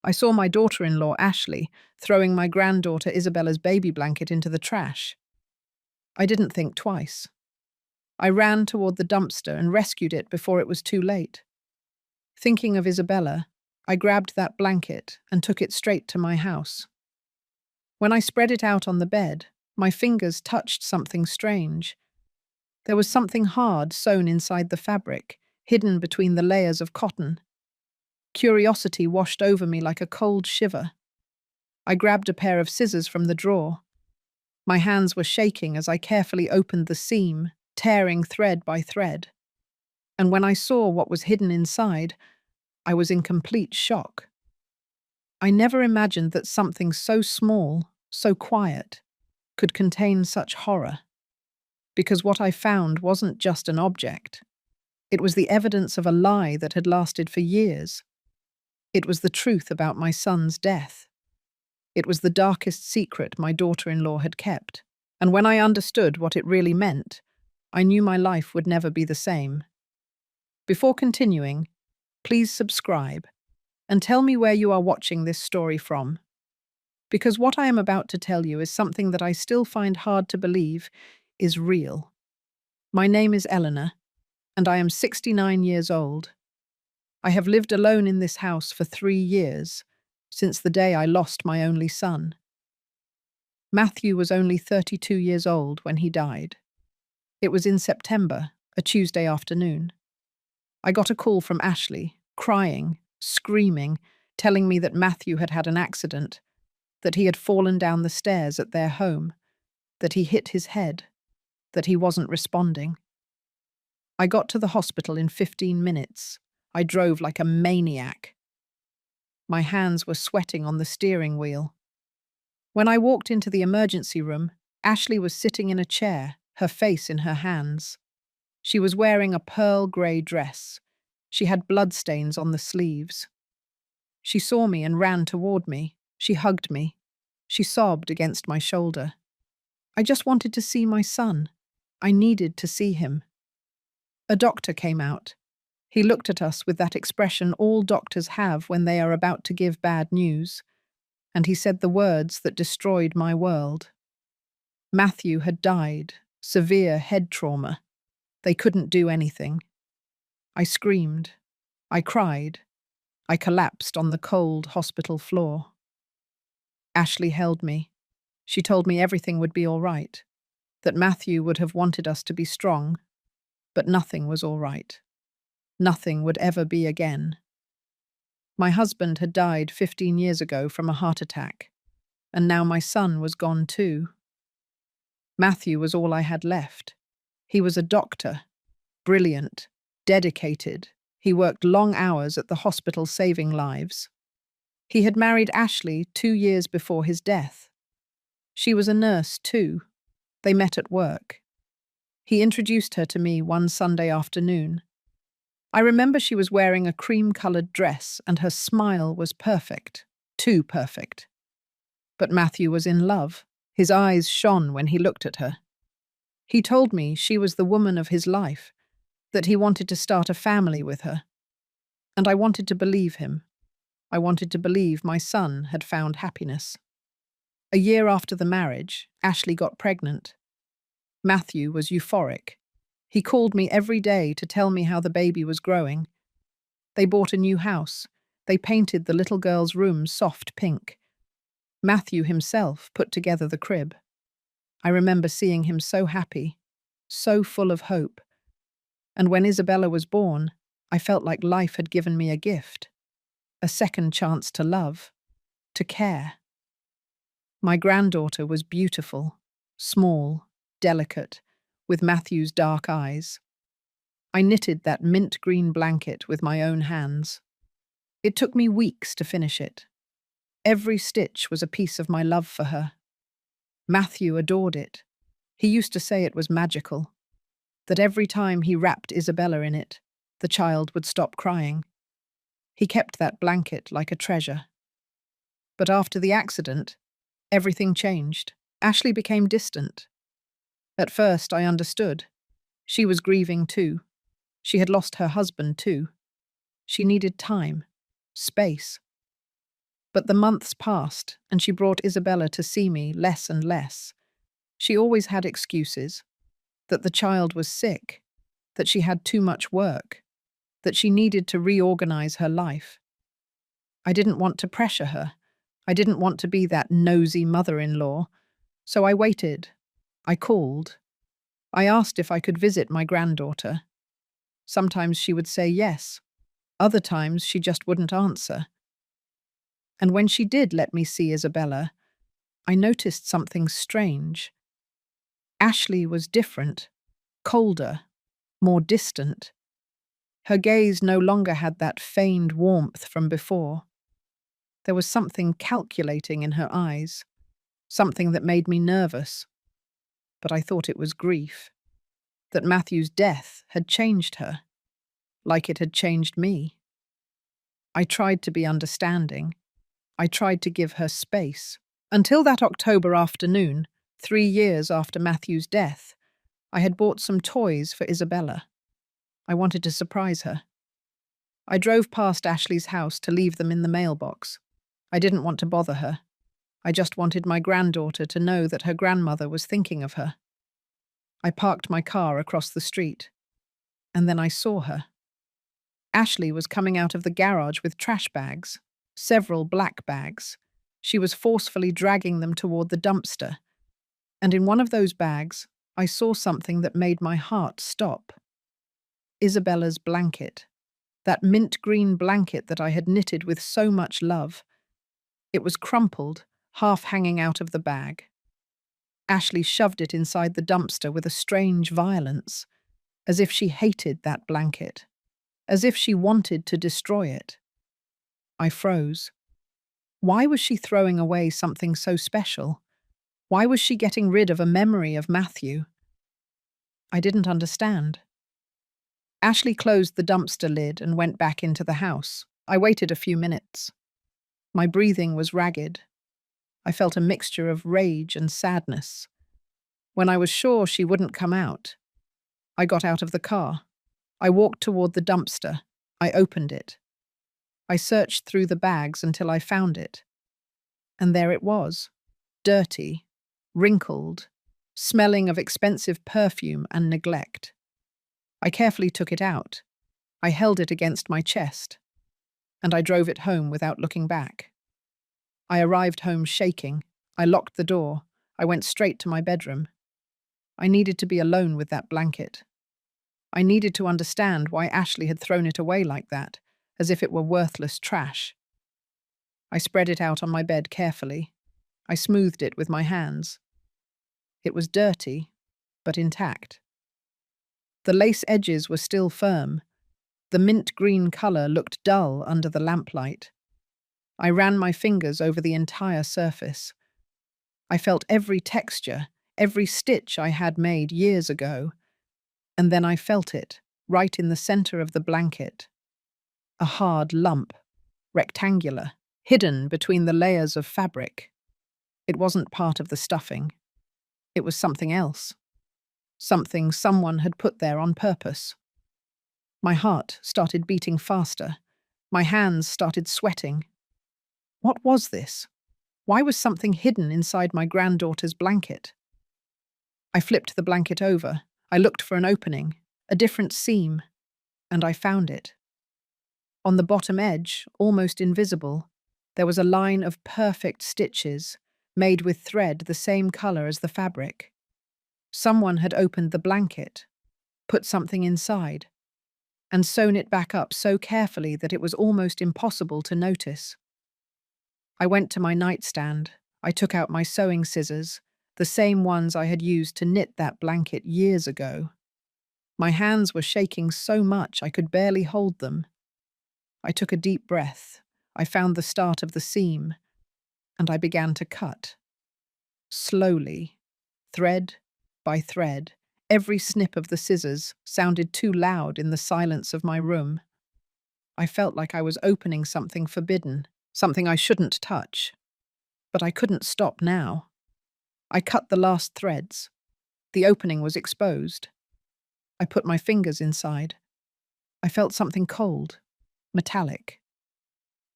I saw my daughter-in-law, Ashley, throwing my granddaughter Isabella's baby blanket into the trash. I didn't think twice. I ran toward the dumpster and rescued it before it was too late. Thinking of Isabella, I grabbed that blanket and took it straight to my house. When I spread it out on the bed, my fingers touched something strange. There was something hard sewn inside the fabric, hidden between the layers of cotton. Curiosity washed over me like a cold shiver. I grabbed a pair of scissors from the drawer. My hands were shaking as I carefully opened the seam, tearing thread by thread. And when I saw what was hidden inside, I was in complete shock. I never imagined that something so small, so quiet, could contain such horror. Because what I found wasn't just an object. It was the evidence of a lie that had lasted for years. It was the truth about my son's death. It was the darkest secret my daughter-in-law had kept. And when I understood what it really meant, I knew my life would never be the same. Before continuing, please subscribe and tell me where you are watching this story from. Because what I am about to tell you is something that I still find hard to believe is real. My name is Eleanor, and I am 69 years old. I have lived alone in this house for 3 years, since the day I lost my only son. Matthew was only 32 years old when he died. It was in September, a Tuesday afternoon. I got a call from Ashley, crying, screaming, telling me that Matthew had had an accident, that he had fallen down the stairs at their home, that he hit his head, that he wasn't responding. I got to the hospital in 15 minutes. I drove like a maniac. My hands were sweating on the steering wheel. When I walked into the emergency room, Ashley was sitting in a chair, her face in her hands. She was wearing a pearl grey dress. She had bloodstains on the sleeves. She saw me and ran toward me. She hugged me. She sobbed against my shoulder. I just wanted to see my son. I needed to see him. A doctor came out. He looked at us with that expression all doctors have when they are about to give bad news, and he said the words that destroyed my world. Matthew had died, severe head trauma. They couldn't do anything. I screamed. I cried. I collapsed on the cold hospital floor. Ashley held me. She told me everything would be all right, that Matthew would have wanted us to be strong, but nothing was all right. Nothing would ever be again. My husband had died 15 years ago from a heart attack, and now my son was gone too. Matthew was all I had left. He was a doctor, brilliant, dedicated. He worked long hours at the hospital saving lives. He had married Ashley 2 years before his death. She was a nurse too. They met at work. He introduced her to me one Sunday afternoon. I remember she was wearing a cream-colored dress and her smile was perfect, too perfect. But Matthew was in love. His eyes shone when he looked at her. He told me she was the woman of his life, that he wanted to start a family with her. And I wanted to believe him. I wanted to believe my son had found happiness. A year after the marriage, Ashley got pregnant. Matthew was euphoric. He called me every day to tell me how the baby was growing. They bought a new house. They painted the little girl's room soft pink. Matthew himself put together the crib. I remember seeing him so happy, so full of hope. And when Isabella was born, I felt like life had given me a gift, a second chance to love, to care. My granddaughter was beautiful, small, delicate, with Matthew's dark eyes. I knitted that mint green blanket with my own hands. It took me weeks to finish it. Every stitch was a piece of my love for her. Matthew adored it. He used to say it was magical, that every time he wrapped Isabella in it, the child would stop crying. He kept that blanket like a treasure. But after the accident, everything changed. Ashley became distant. At first, I understood. She was grieving too. She had lost her husband too. She needed time, space. But the months passed, and she brought Isabella to see me less and less. She always had excuses, that the child was sick, that she had too much work, that she needed to reorganize her life. I didn't want to pressure her. I didn't want to be that nosy mother-in-law. So I waited. I called. I asked if I could visit my granddaughter. Sometimes she would say yes. Other times she just wouldn't answer. And when she did let me see Isabella, I noticed something strange. Ashley was different, colder, more distant. Her gaze no longer had that feigned warmth from before. There was something calculating in her eyes, something that made me nervous. But I thought it was grief, that Matthew's death had changed her, like it had changed me. I tried to be understanding. I tried to give her space. Until that October afternoon, 3 years after Matthew's death, I had bought some toys for Isabella. I wanted to surprise her. I drove past Ashley's house to leave them in the mailbox. I didn't want to bother her. I just wanted my granddaughter to know that her grandmother was thinking of her. I parked my car across the street, and then I saw her. Ashley was coming out of the garage with trash bags, several black bags. She was forcefully dragging them toward the dumpster, and in one of those bags, I saw something that made my heart stop. Isabella's blanket, that mint green blanket that I had knitted with so much love. It was crumpled, half hanging out of the bag. Ashley shoved it inside the dumpster with a strange violence, as if she hated that blanket, as if she wanted to destroy it. I froze. Why was she throwing away something so special? Why was she getting rid of a memory of Matthew? I didn't understand. Ashley closed the dumpster lid and went back into the house. I waited a few minutes. My breathing was ragged. I felt a mixture of rage and sadness. When I was sure she wouldn't come out, I got out of the car. I walked toward the dumpster. I opened it. I searched through the bags until I found it. And there it was, dirty, wrinkled, smelling of expensive perfume and neglect. I carefully took it out. I held it against my chest, and I drove it home without looking back. I arrived home shaking. I locked the door. I went straight to my bedroom. I needed to be alone with that blanket. I needed to understand why Ashley had thrown it away like that, as if it were worthless trash. I spread it out on my bed carefully. I smoothed it with my hands. It was dirty, but intact. The lace edges were still firm. The mint green color looked dull under the lamplight. I ran my fingers over the entire surface. I felt every texture, every stitch I had made years ago. And then I felt it, right in the center of the blanket. A hard lump, rectangular, hidden between the layers of fabric. It wasn't part of the stuffing. It was something else. Something someone had put there on purpose. My heart started beating faster. My hands started sweating. What was this? Why was something hidden inside my granddaughter's blanket? I flipped the blanket over. I looked for an opening, a different seam, and I found it. On the bottom edge, almost invisible, there was a line of perfect stitches, made with thread the same color as the fabric. Someone had opened the blanket, put something inside, and sewn it back up so carefully that it was almost impossible to notice. I went to my nightstand. I took out my sewing scissors, the same ones I had used to knit that blanket years ago. My hands were shaking so much I could barely hold them. I took a deep breath. I found the start of the seam, and I began to cut. Slowly, thread by thread, every snip of the scissors sounded too loud in the silence of my room. I felt like I was opening something forbidden, something I shouldn't touch. But I couldn't stop now. I cut the last threads. The opening was exposed. I put my fingers inside. I felt something cold, metallic.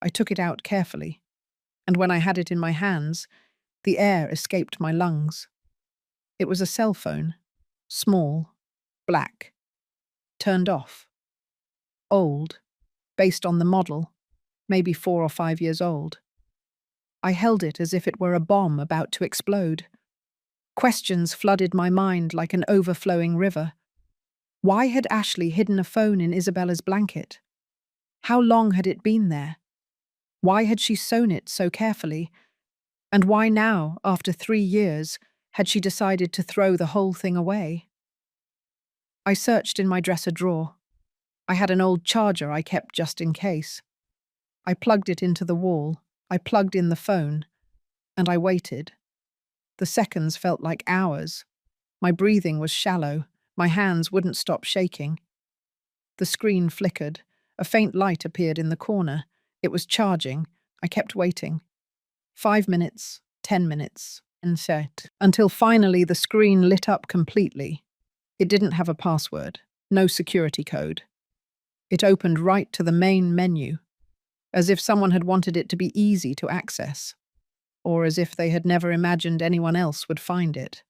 I took it out carefully. and when I had it in my hands, the air escaped my lungs. It was a cell phone, small, black, turned off, old, based on the model, maybe 4 or 5 years old. I held it as if it were a bomb about to explode. Questions flooded my mind like an overflowing river. Why had Ashley hidden a phone in Isabella's blanket? How long had it been there? Why had she sewn it so carefully? And why now, after 3 years, had she decided to throw the whole thing away? I searched in my dresser drawer. I had an old charger I kept just in case. I plugged it into the wall. I plugged in the phone, and I waited. The seconds felt like hours. My breathing was shallow. My hands wouldn't stop shaking. The screen flickered. A faint light appeared in the corner. It was charging. I kept waiting. 5 minutes, 10 minutes, until finally the screen lit up completely. It didn't have a password, no security code. It opened right to the main menu, as if someone had wanted it to be easy to access, or as if they had never imagined anyone else would find it.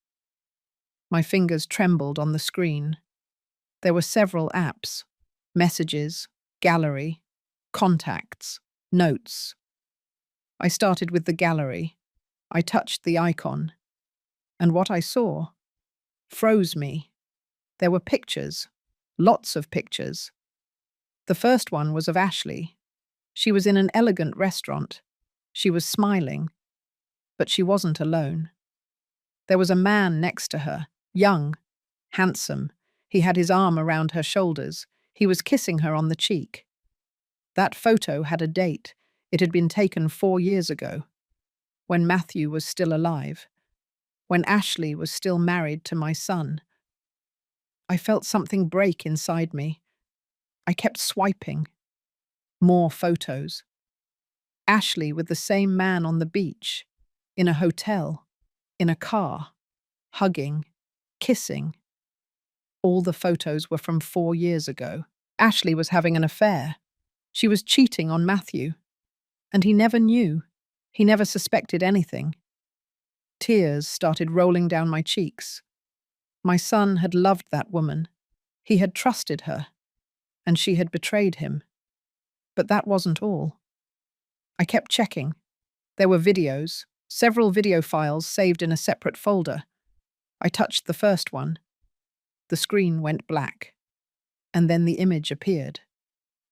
My fingers trembled on the screen. There were several apps: messages, gallery, contacts, notes. I started with the gallery. I touched the icon, and what I saw froze me. There were pictures, lots of pictures. The first one was of Ashley. She was in an elegant restaurant. She was smiling, but she wasn't alone. There was a man next to her, young, handsome. He had his arm around her shoulders. He was kissing her on the cheek. That photo had a date. It had been taken 4 years ago, when Matthew was still alive, when Ashley was still married to my son. I felt something break inside me. I kept swiping. More photos. Ashley with the same man on the beach, in a hotel, in a car, hugging, kissing. All the photos were from 4 years ago. Ashley was having an affair. She was cheating on Matthew. And he never knew. He never suspected anything. Tears started rolling down my cheeks. My son had loved that woman. He had trusted her. And she had betrayed him. But that wasn't all. I kept checking. There were videos, several video files saved in a separate folder. I touched the first one. The screen went black. And then the image appeared.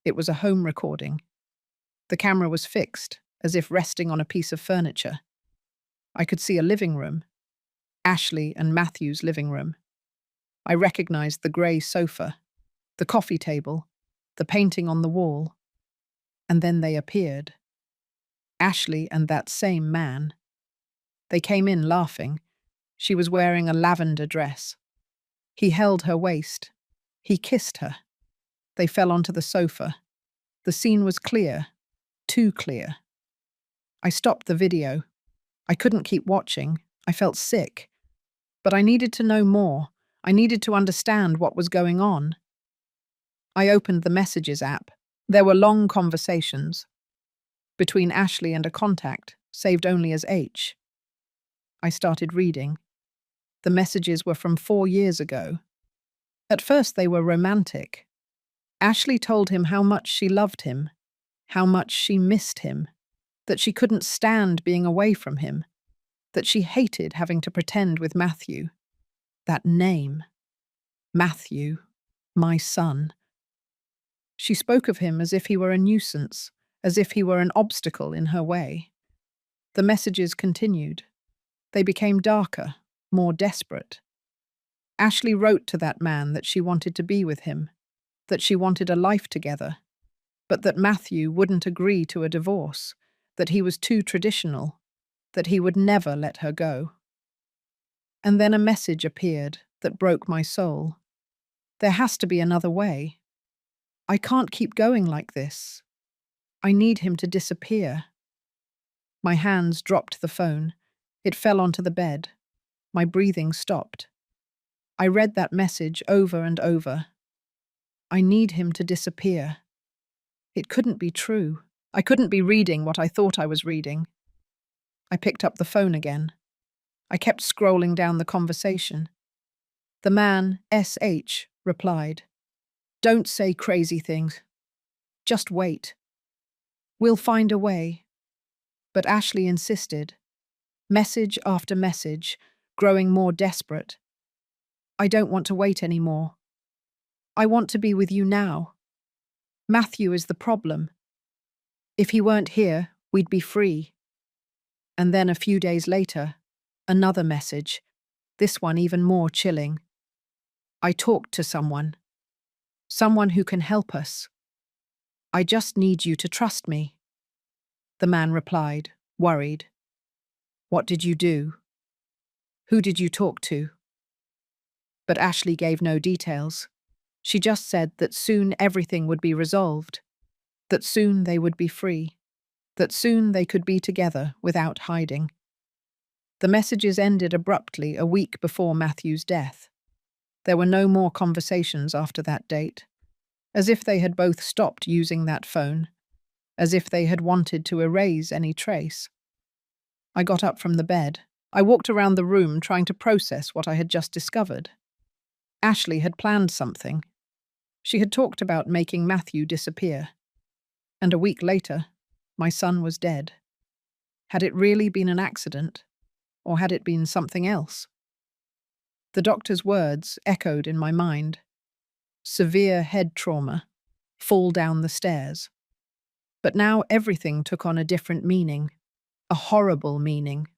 It was a home recording. The camera was fixed, as if resting on a piece of furniture. I could see a living room. Ashley and Matthew's living room. I recognized the grey sofa, the coffee table, the painting on the wall. And then they appeared. Ashley and that same man. They came in laughing. She was wearing a lavender dress. He held her waist. He kissed her. They fell onto the sofa. The scene was clear, too clear. I stopped the video. I couldn't keep watching. I felt sick. But I needed to know more. I needed to understand what was going on. I opened the Messages app. There were long conversations between Ashley and a contact, saved only as H. I started reading. The messages were from 4 years ago. At first they were romantic. Ashley told him how much she loved him, how much she missed him, that she couldn't stand being away from him, that she hated having to pretend with Matthew. That name. Matthew, my son. She spoke of him as if he were a nuisance, as if he were an obstacle in her way. The messages continued. They became darker, more desperate. Ashley wrote to that man that she wanted to be with him, that she wanted a life together, but that Matthew wouldn't agree to a divorce, that he was too traditional, that he would never let her go. And then a message appeared that broke my soul. There has to be another way. I can't keep going like this. I need him to disappear. My hands dropped the phone. It fell onto the bed. My breathing stopped. I read that message over and over. I need him to disappear. It couldn't be true. I couldn't be reading what I thought I was reading. I picked up the phone again. I kept scrolling down the conversation. The man, SH, replied, "Don't say crazy things. Just wait. We'll find a way." But Ashley insisted, message after message, growing more desperate. "I don't want to wait anymore. I want to be with you now. Matthew is the problem. If he weren't here, we'd be free." And then a few days later, another message, this one even more chilling. "I talked to someone who can help us. I just need you to trust me." The man replied, worried. "What did you do? Who did you talk to?" But Ashley gave no details. She just said that soon everything would be resolved, that soon they would be free, that soon they could be together without hiding. The messages ended abruptly a week before Matthew's death. There were no more conversations after that date, as if they had both stopped using that phone, as if they had wanted to erase any trace. I got up from the bed. I walked around the room trying to process what I had just discovered. Ashley had planned something. She had talked about making Matthew disappear. And a week later, my son was dead. Had it really been an accident? Or had it been something else? The doctor's words echoed in my mind. Severe head trauma. Fall down the stairs. But now everything took on a different meaning. A horrible meaning.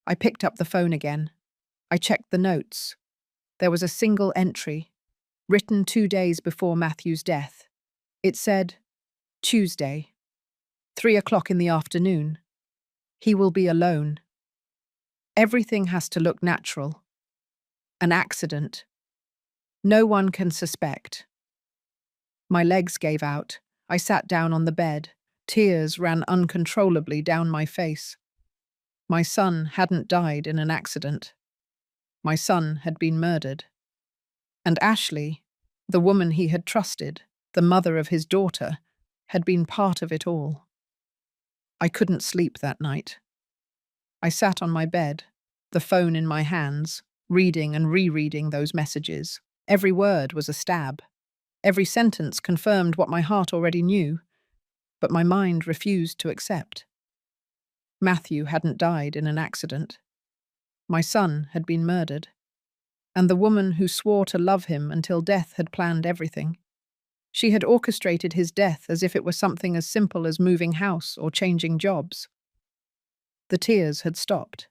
I picked up the phone again. I checked the notes. There was a single entry, written 2 days before Matthew's death. It said, "Tuesday, 3 o'clock in the afternoon. He will be alone. Everything has to look natural. An accident. No one can suspect." My legs gave out. I sat down on the bed. Tears ran uncontrollably down my face. My son hadn't died in an accident. My son had been murdered. And Ashley, the woman he had trusted, the mother of his daughter, had been part of it all. I couldn't sleep that night. I sat on my bed, the phone in my hands, reading and rereading those messages. Every word was a stab. Every sentence confirmed what my heart already knew, but my mind refused to accept. Matthew hadn't died in an accident. My son had been murdered. And the woman who swore to love him until death had planned everything. She had orchestrated his death as if it were something as simple as moving house or changing jobs. The tears had stopped.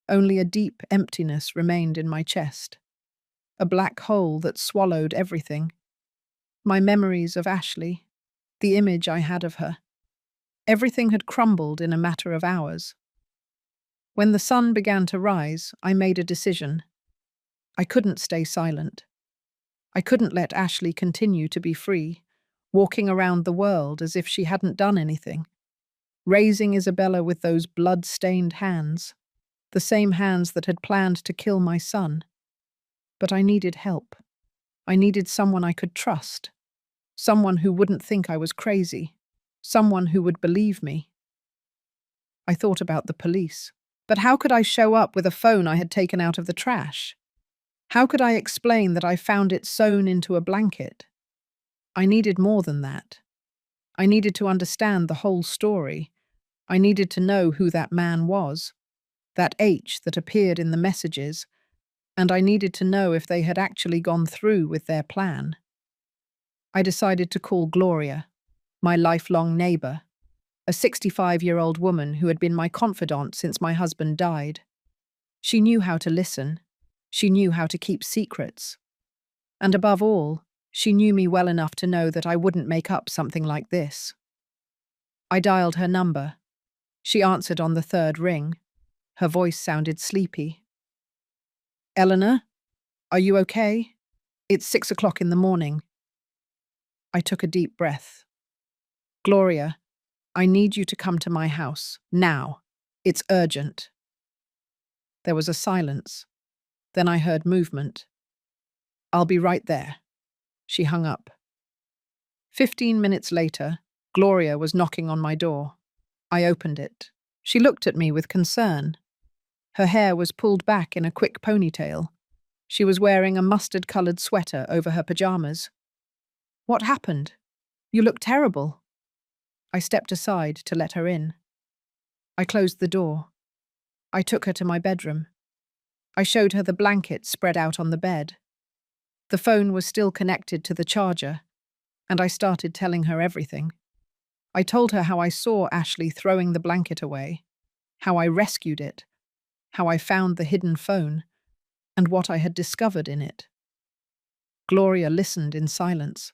Only a deep emptiness remained in my chest. A black hole that swallowed everything. My memories of Ashley, the image I had of her. Everything had crumbled in a matter of hours. When the sun began to rise, I made a decision. I couldn't stay silent. I couldn't let Ashley continue to be free, walking around the world as if she hadn't done anything, raising Isabella with those blood-stained hands, the same hands that had planned to kill my son. But I needed help. I needed someone I could trust, someone who wouldn't think I was crazy, someone who would believe me. I thought about the police. But how could I show up with a phone I had taken out of the trash? How could I explain that I found it sewn into a blanket? I needed more than that. I needed to understand the whole story. I needed to know who that man was, that H that appeared in the messages, and I needed to know if they had actually gone through with their plan. I decided to call Gloria, my lifelong neighbor, a 65-year-old woman who had been my confidant since my husband died. She knew how to listen. She knew how to keep secrets. And above all, she knew me well enough to know that I wouldn't make up something like this. I dialed her number. She answered on the third ring. Her voice sounded sleepy. "Eleanor, are you okay? It's 6 o'clock in the morning." I took a deep breath. "Gloria, I need you to come to my house, now. It's urgent." There was a silence. Then I heard movement. "I'll be right there." She hung up. 15 minutes later, Gloria was knocking on my door. I opened it. She looked at me with concern. Her hair was pulled back in a quick ponytail. She was wearing a mustard-colored sweater over her pajamas. What happened? You look terrible. I stepped aside to let her in. I closed the door. I took her to my bedroom. I showed her the blanket spread out on the bed. The phone was still connected to the charger, and I started telling her everything. I told her how I saw Ashley throwing the blanket away, how I rescued it, how I found the hidden phone, and what I had discovered in it. Gloria listened in silence.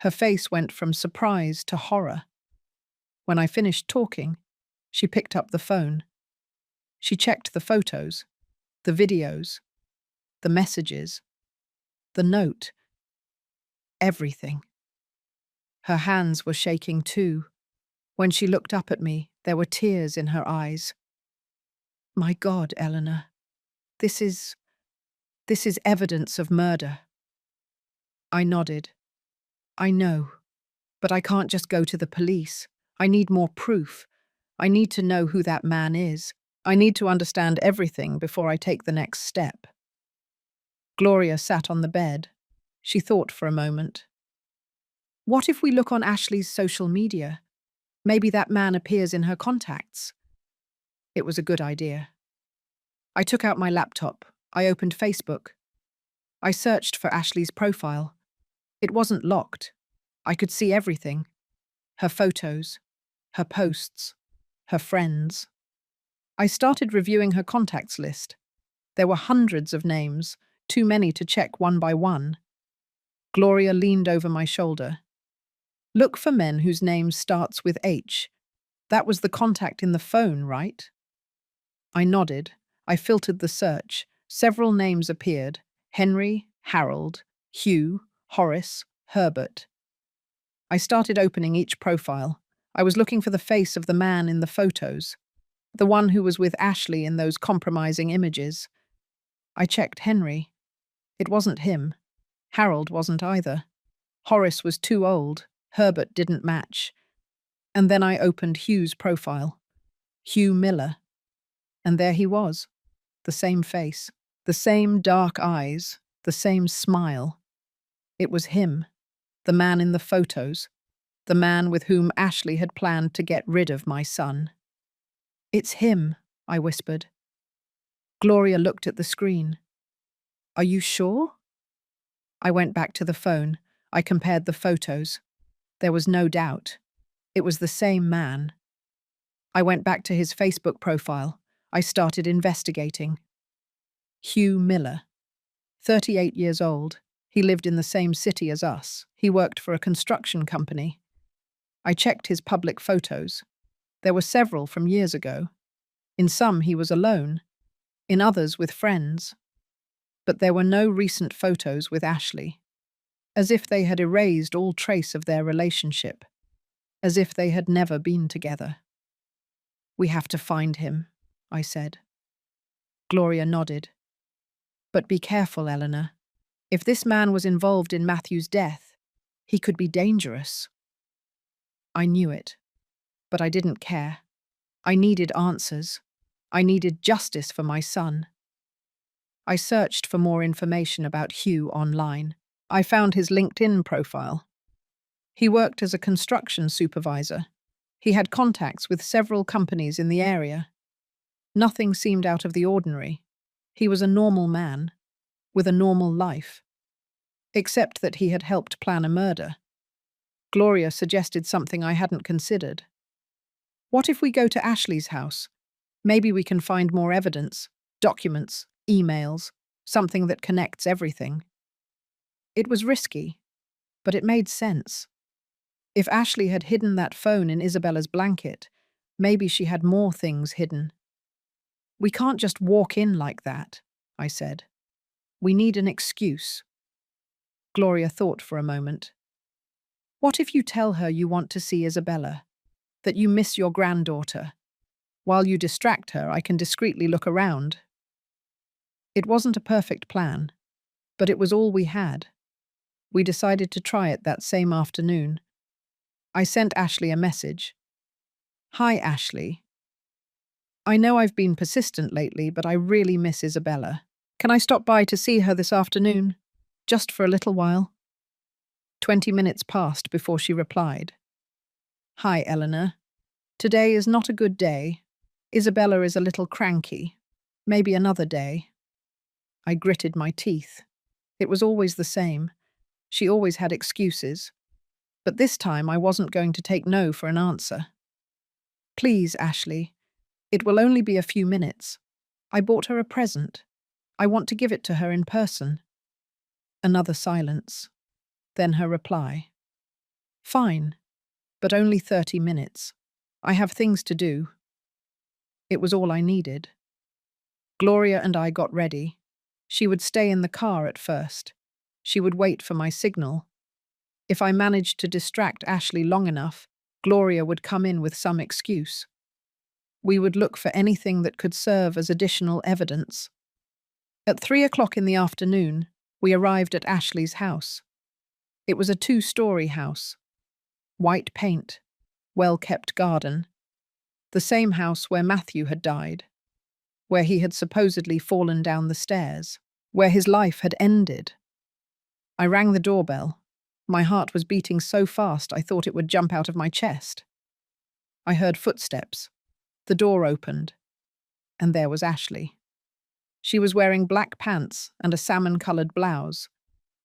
Her face went from surprise to horror. When I finished talking, she picked up the phone. She checked the photos, the videos, the messages, the note, everything. Her hands were shaking too. When she looked up at me, there were tears in her eyes. My God, Eleanor, this is evidence of murder. I nodded. I know, but I can't just go to the police. I need more proof. I need to know who that man is. I need to understand everything before I take the next step. Gloria sat on the bed. She thought for a moment. What if we look on Ashley's social media? Maybe that man appears in her contacts. It was a good idea. I took out my laptop. I opened Facebook. I searched for Ashley's profile. It wasn't locked. I could see everything. Her photos, her posts, her friends. I started reviewing her contacts list. There were hundreds of names, too many to check one by one. Gloria leaned over my shoulder. Look for men whose name starts with H. That was the contact in the phone, right? I nodded. I filtered the search. Several names appeared: Henry, Harold, Hugh, Horace, Herbert. I started opening each profile. I was looking for the face of the man in the photos, the one who was with Ashley in those compromising images. I checked Henry. It wasn't him. Harold wasn't either. Horace was too old. Herbert didn't match. And then I opened Hugh's profile. Hugh Miller. And there he was. The same face. The same dark eyes. The same smile. It was him. The man in the photos. The man with whom Ashley had planned to get rid of my son. It's him, I whispered. Gloria looked at the screen. Are you sure? I went back to the phone. I compared the photos. There was no doubt. It was the same man. I went back to his Facebook profile. I started investigating. Hugh Miller, 38 years old. He lived in the same city as us. He worked for a construction company. I checked his public photos. There were several from years ago. In some, he was alone. In others, with friends. But there were no recent photos with Ashley. As if they had erased all trace of their relationship. As if they had never been together. We have to find him, I said. Gloria nodded. But be careful, Eleanor. If this man was involved in Matthew's death, he could be dangerous. I knew it, but I didn't care. I needed answers. I needed justice for my son. I searched for more information about Hugh online. I found his LinkedIn profile. He worked as a construction supervisor. He had contacts with several companies in the area. Nothing seemed out of the ordinary. He was a normal man, with a normal life. Except that he had helped plan a murder. Gloria suggested something I hadn't considered. What if we go to Ashley's house? Maybe we can find more evidence, documents, emails, something that connects everything. It was risky, but it made sense. If Ashley had hidden that phone in Isabella's blanket, maybe she had more things hidden. We can't just walk in like that, I said. We need an excuse. Gloria thought for a moment. What if you tell her you want to see Isabella, that you miss your granddaughter? While you distract her, I can discreetly look around. It wasn't a perfect plan, but it was all we had. We decided to try it that same afternoon. I sent Ashley a message. Hi, Ashley. I know I've been persistent lately, but I really miss Isabella. Can I stop by to see her this afternoon? Just for a little while?" 20 minutes passed before she replied. "Hi, Eleanor. Today is not a good day. Isabella is a little cranky. Maybe another day." I gritted my teeth. It was always the same. She always had excuses. But this time I wasn't going to take no for an answer. "Please, Ashley. It will only be a few minutes. I bought her a present. I want to give it to her in person." Another silence. Then her reply. "Fine, but only 30 minutes. I have things to do." It was all I needed. Gloria and I got ready. She would stay in the car at first. She would wait for my signal. If I managed to distract Ashley long enough, Gloria would come in with some excuse. We would look for anything that could serve as additional evidence. At 3 o'clock in the afternoon, we arrived at Ashley's house. It was a 2-story house. White paint, well-kept garden. The same house where Matthew had died, where he had supposedly fallen down the stairs, where his life had ended. I rang the doorbell. My heart was beating so fast I thought it would jump out of my chest. I heard footsteps. The door opened, and there was Ashley. She was wearing black pants and a salmon-colored blouse.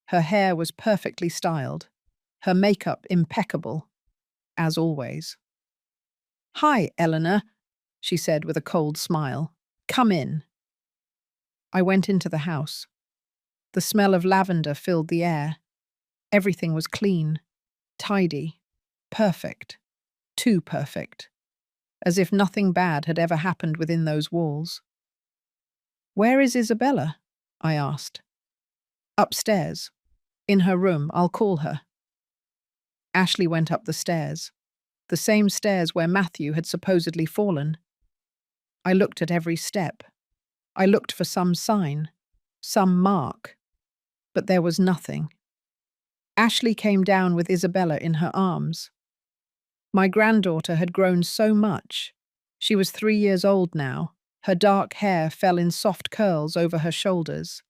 Her hair was perfectly styled, her makeup impeccable, as always. "Hi, Eleanor," she said with a cold smile. "Come in." I went into the house. The smell of lavender filled the air. Everything was clean, tidy, perfect, too perfect, as if nothing bad had ever happened within those walls. "Where is Isabella?" I asked. "Upstairs. In her room. I'll call her." Ashley went up the stairs, the same stairs where Matthew had supposedly fallen. I looked at every step. I looked for some sign, some mark, but there was nothing. Ashley came down with Isabella in her arms. My granddaughter had grown so much. She was 3 years old now. Her dark hair fell in soft curls over her shoulders.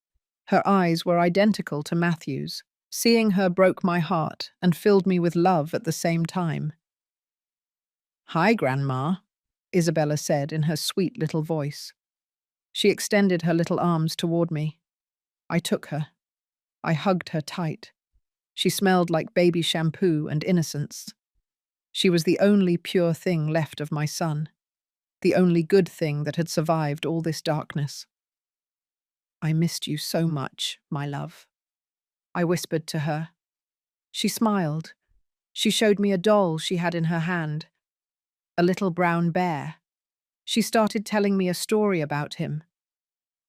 Her eyes were identical to Matthew's. Seeing her broke my heart and filled me with love at the same time. "Hi, Grandma," Isabella said in her sweet little voice. She extended her little arms toward me. I took her. I hugged her tight. She smelled like baby shampoo and innocence. She was the only pure thing left of my son, the only good thing that had survived all this darkness. "I missed you so much, my love," I whispered to her. She smiled. She showed me a doll she had in her hand, a little brown bear. She started telling me a story about him.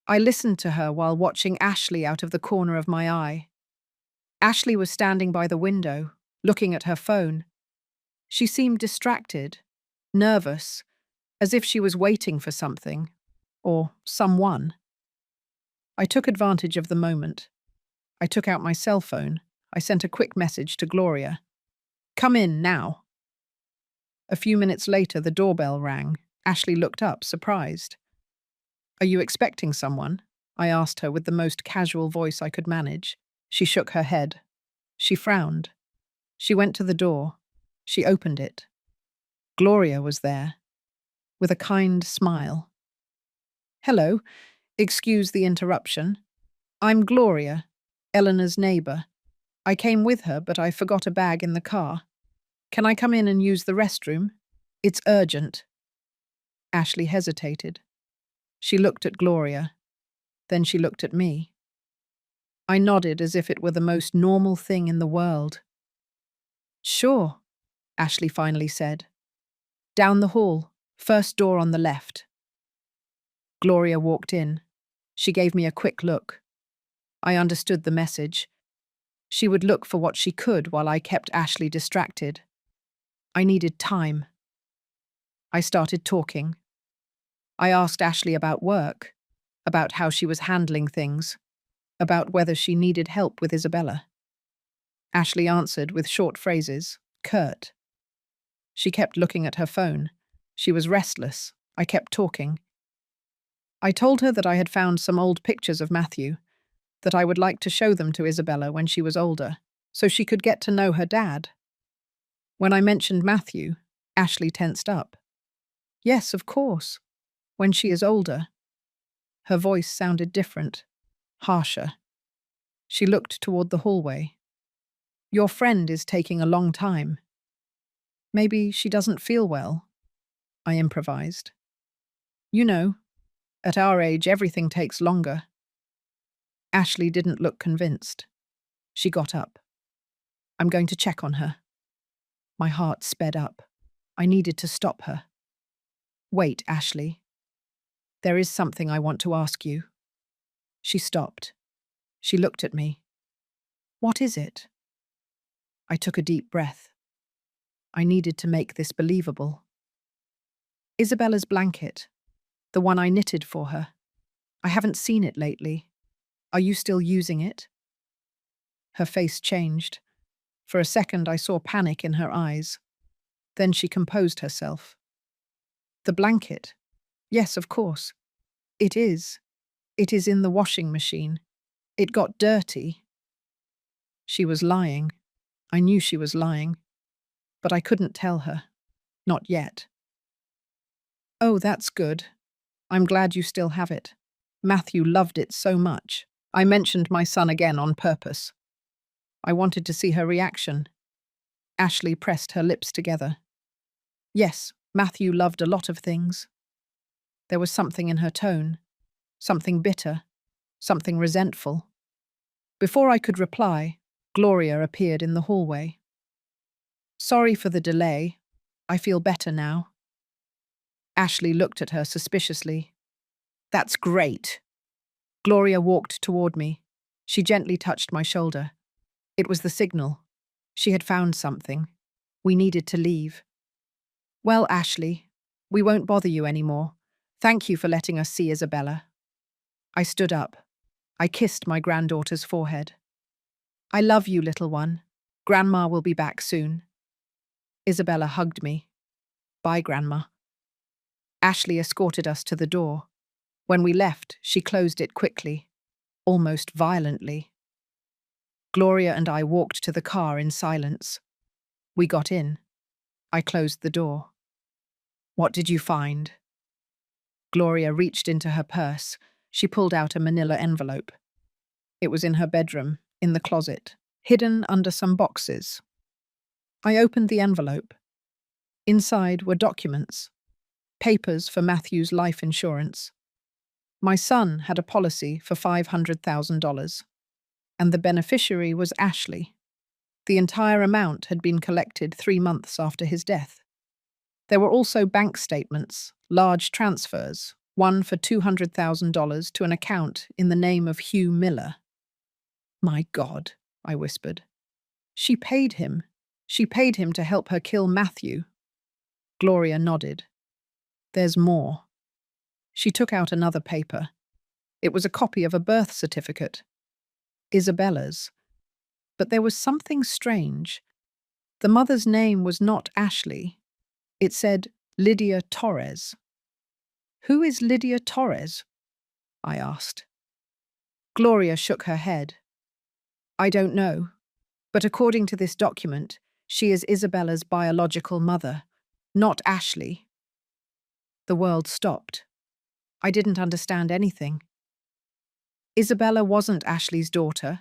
I listened to her while watching Ashley out of the corner of my eye. Ashley was standing by the window, looking at her phone. She seemed distracted, nervous, as if she was waiting for something, or someone. I took advantage of the moment. I took out my cell phone. I sent a quick message to Gloria. "Come in now." A few minutes later, the doorbell rang. Ashley looked up, surprised. "Are you expecting someone?" I asked her with the most casual voice I could manage. She shook her head. She frowned. She went to the door. She opened it. Gloria was there, with a kind smile. "Hello, excuse the interruption. I'm Gloria, Eleanor's neighbor. I came with her, but I forgot a bag in the car. Can I come in and use the restroom? It's urgent." Ashley hesitated. She looked at Gloria. Then she looked at me. I nodded as if it were the most normal thing in the world. "Sure," Ashley finally said. "Down the hall, first door on the left." Gloria walked in. She gave me a quick look. I understood the message. She would look for what she could while I kept Ashley distracted. I needed time. I started talking. I asked Ashley about work, about how she was handling things, about whether she needed help with Isabella. Ashley answered with short phrases, curt. She kept looking at her phone. She was restless, I kept talking. I told her that I had found some old pictures of Matthew, that I would like to show them to Isabella when she was older, so she could get to know her dad. When I mentioned Matthew, Ashley tensed up. Yes, of course. When she is older. Her voice sounded different, harsher. She looked toward the hallway. Your friend is taking a long time. Maybe she doesn't feel well, I improvised. You know, at our age, everything takes longer. Ashley didn't look convinced. She got up. I'm going to check on her. My heart sped up. I needed to stop her. Wait, Ashley. There is something I want to ask you. She stopped. She looked at me. What is it? I took a deep breath. I needed to make this believable. Isabella's blanket, the one I knitted for her. I haven't seen it lately. Are you still using it? Her face changed. For a second, I saw panic in her eyes. Then she composed herself. The blanket? Yes, of course. It is. It is in the washing machine. It got dirty. She was lying. I knew she was lying. But I couldn't tell her. Not yet. Oh, that's good. I'm glad you still have it. Matthew loved it so much. I mentioned my son again on purpose. I wanted to see her reaction. Ashley pressed her lips together. Yes, Matthew loved a lot of things. There was something in her tone, something bitter, something resentful. Before I could reply, Gloria appeared in the hallway. Sorry for the delay. I feel better now. Ashley looked at her suspiciously. That's great. Gloria walked toward me. She gently touched my shoulder. It was the signal. She had found something. We needed to leave. Well, Ashley, we won't bother you anymore. Thank you for letting us see Isabella. I stood up. I kissed my granddaughter's forehead. I love you, little one. Grandma will be back soon. Isabella hugged me. Bye, Grandma. Ashley escorted us to the door. When we left, she closed it quickly, almost violently. Gloria and I walked to the car in silence. We got in. I closed the door. What did you find? Gloria reached into her purse. She pulled out a manila envelope. It was in her bedroom, in the closet, hidden under some boxes. I opened the envelope. Inside were documents, papers for Matthew's life insurance. My son had a policy for $500,000, and the beneficiary was Ashley. The entire amount had been collected 3 months after his death. There were also bank statements, large transfers, one for $200,000 to an account in the name of Hugh Miller. My God, I whispered. She paid him. She paid him to help her kill Matthew. Gloria nodded. There's more. She took out another paper. It was a copy of a birth certificate. Isabella's. But there was something strange. The mother's name was not Ashley. It said Lydia Torres. Who is Lydia Torres? I asked. Gloria shook her head. I don't know, but according to this document, she is Isabella's biological mother, not Ashley. The world stopped. I didn't understand anything. Isabella wasn't Ashley's daughter,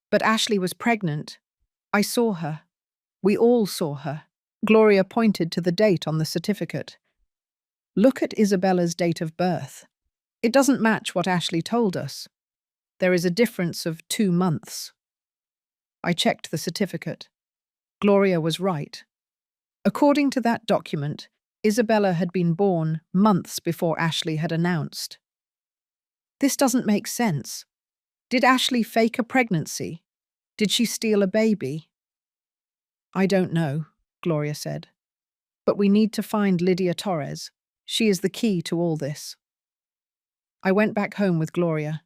but Ashley was pregnant. I saw her. We all saw her. Gloria pointed to the date on the certificate. Look at Isabella's date of birth. It doesn't match what Ashley told us. There is a difference of 2 months. I checked the certificate. Gloria was right. According to that document, Isabella had been born months before Ashley had announced. This doesn't make sense. Did Ashley fake a pregnancy? Did she steal a baby? I don't know, Gloria said. But we need to find Lydia Torres. She is the key to all this. I went back home with Gloria.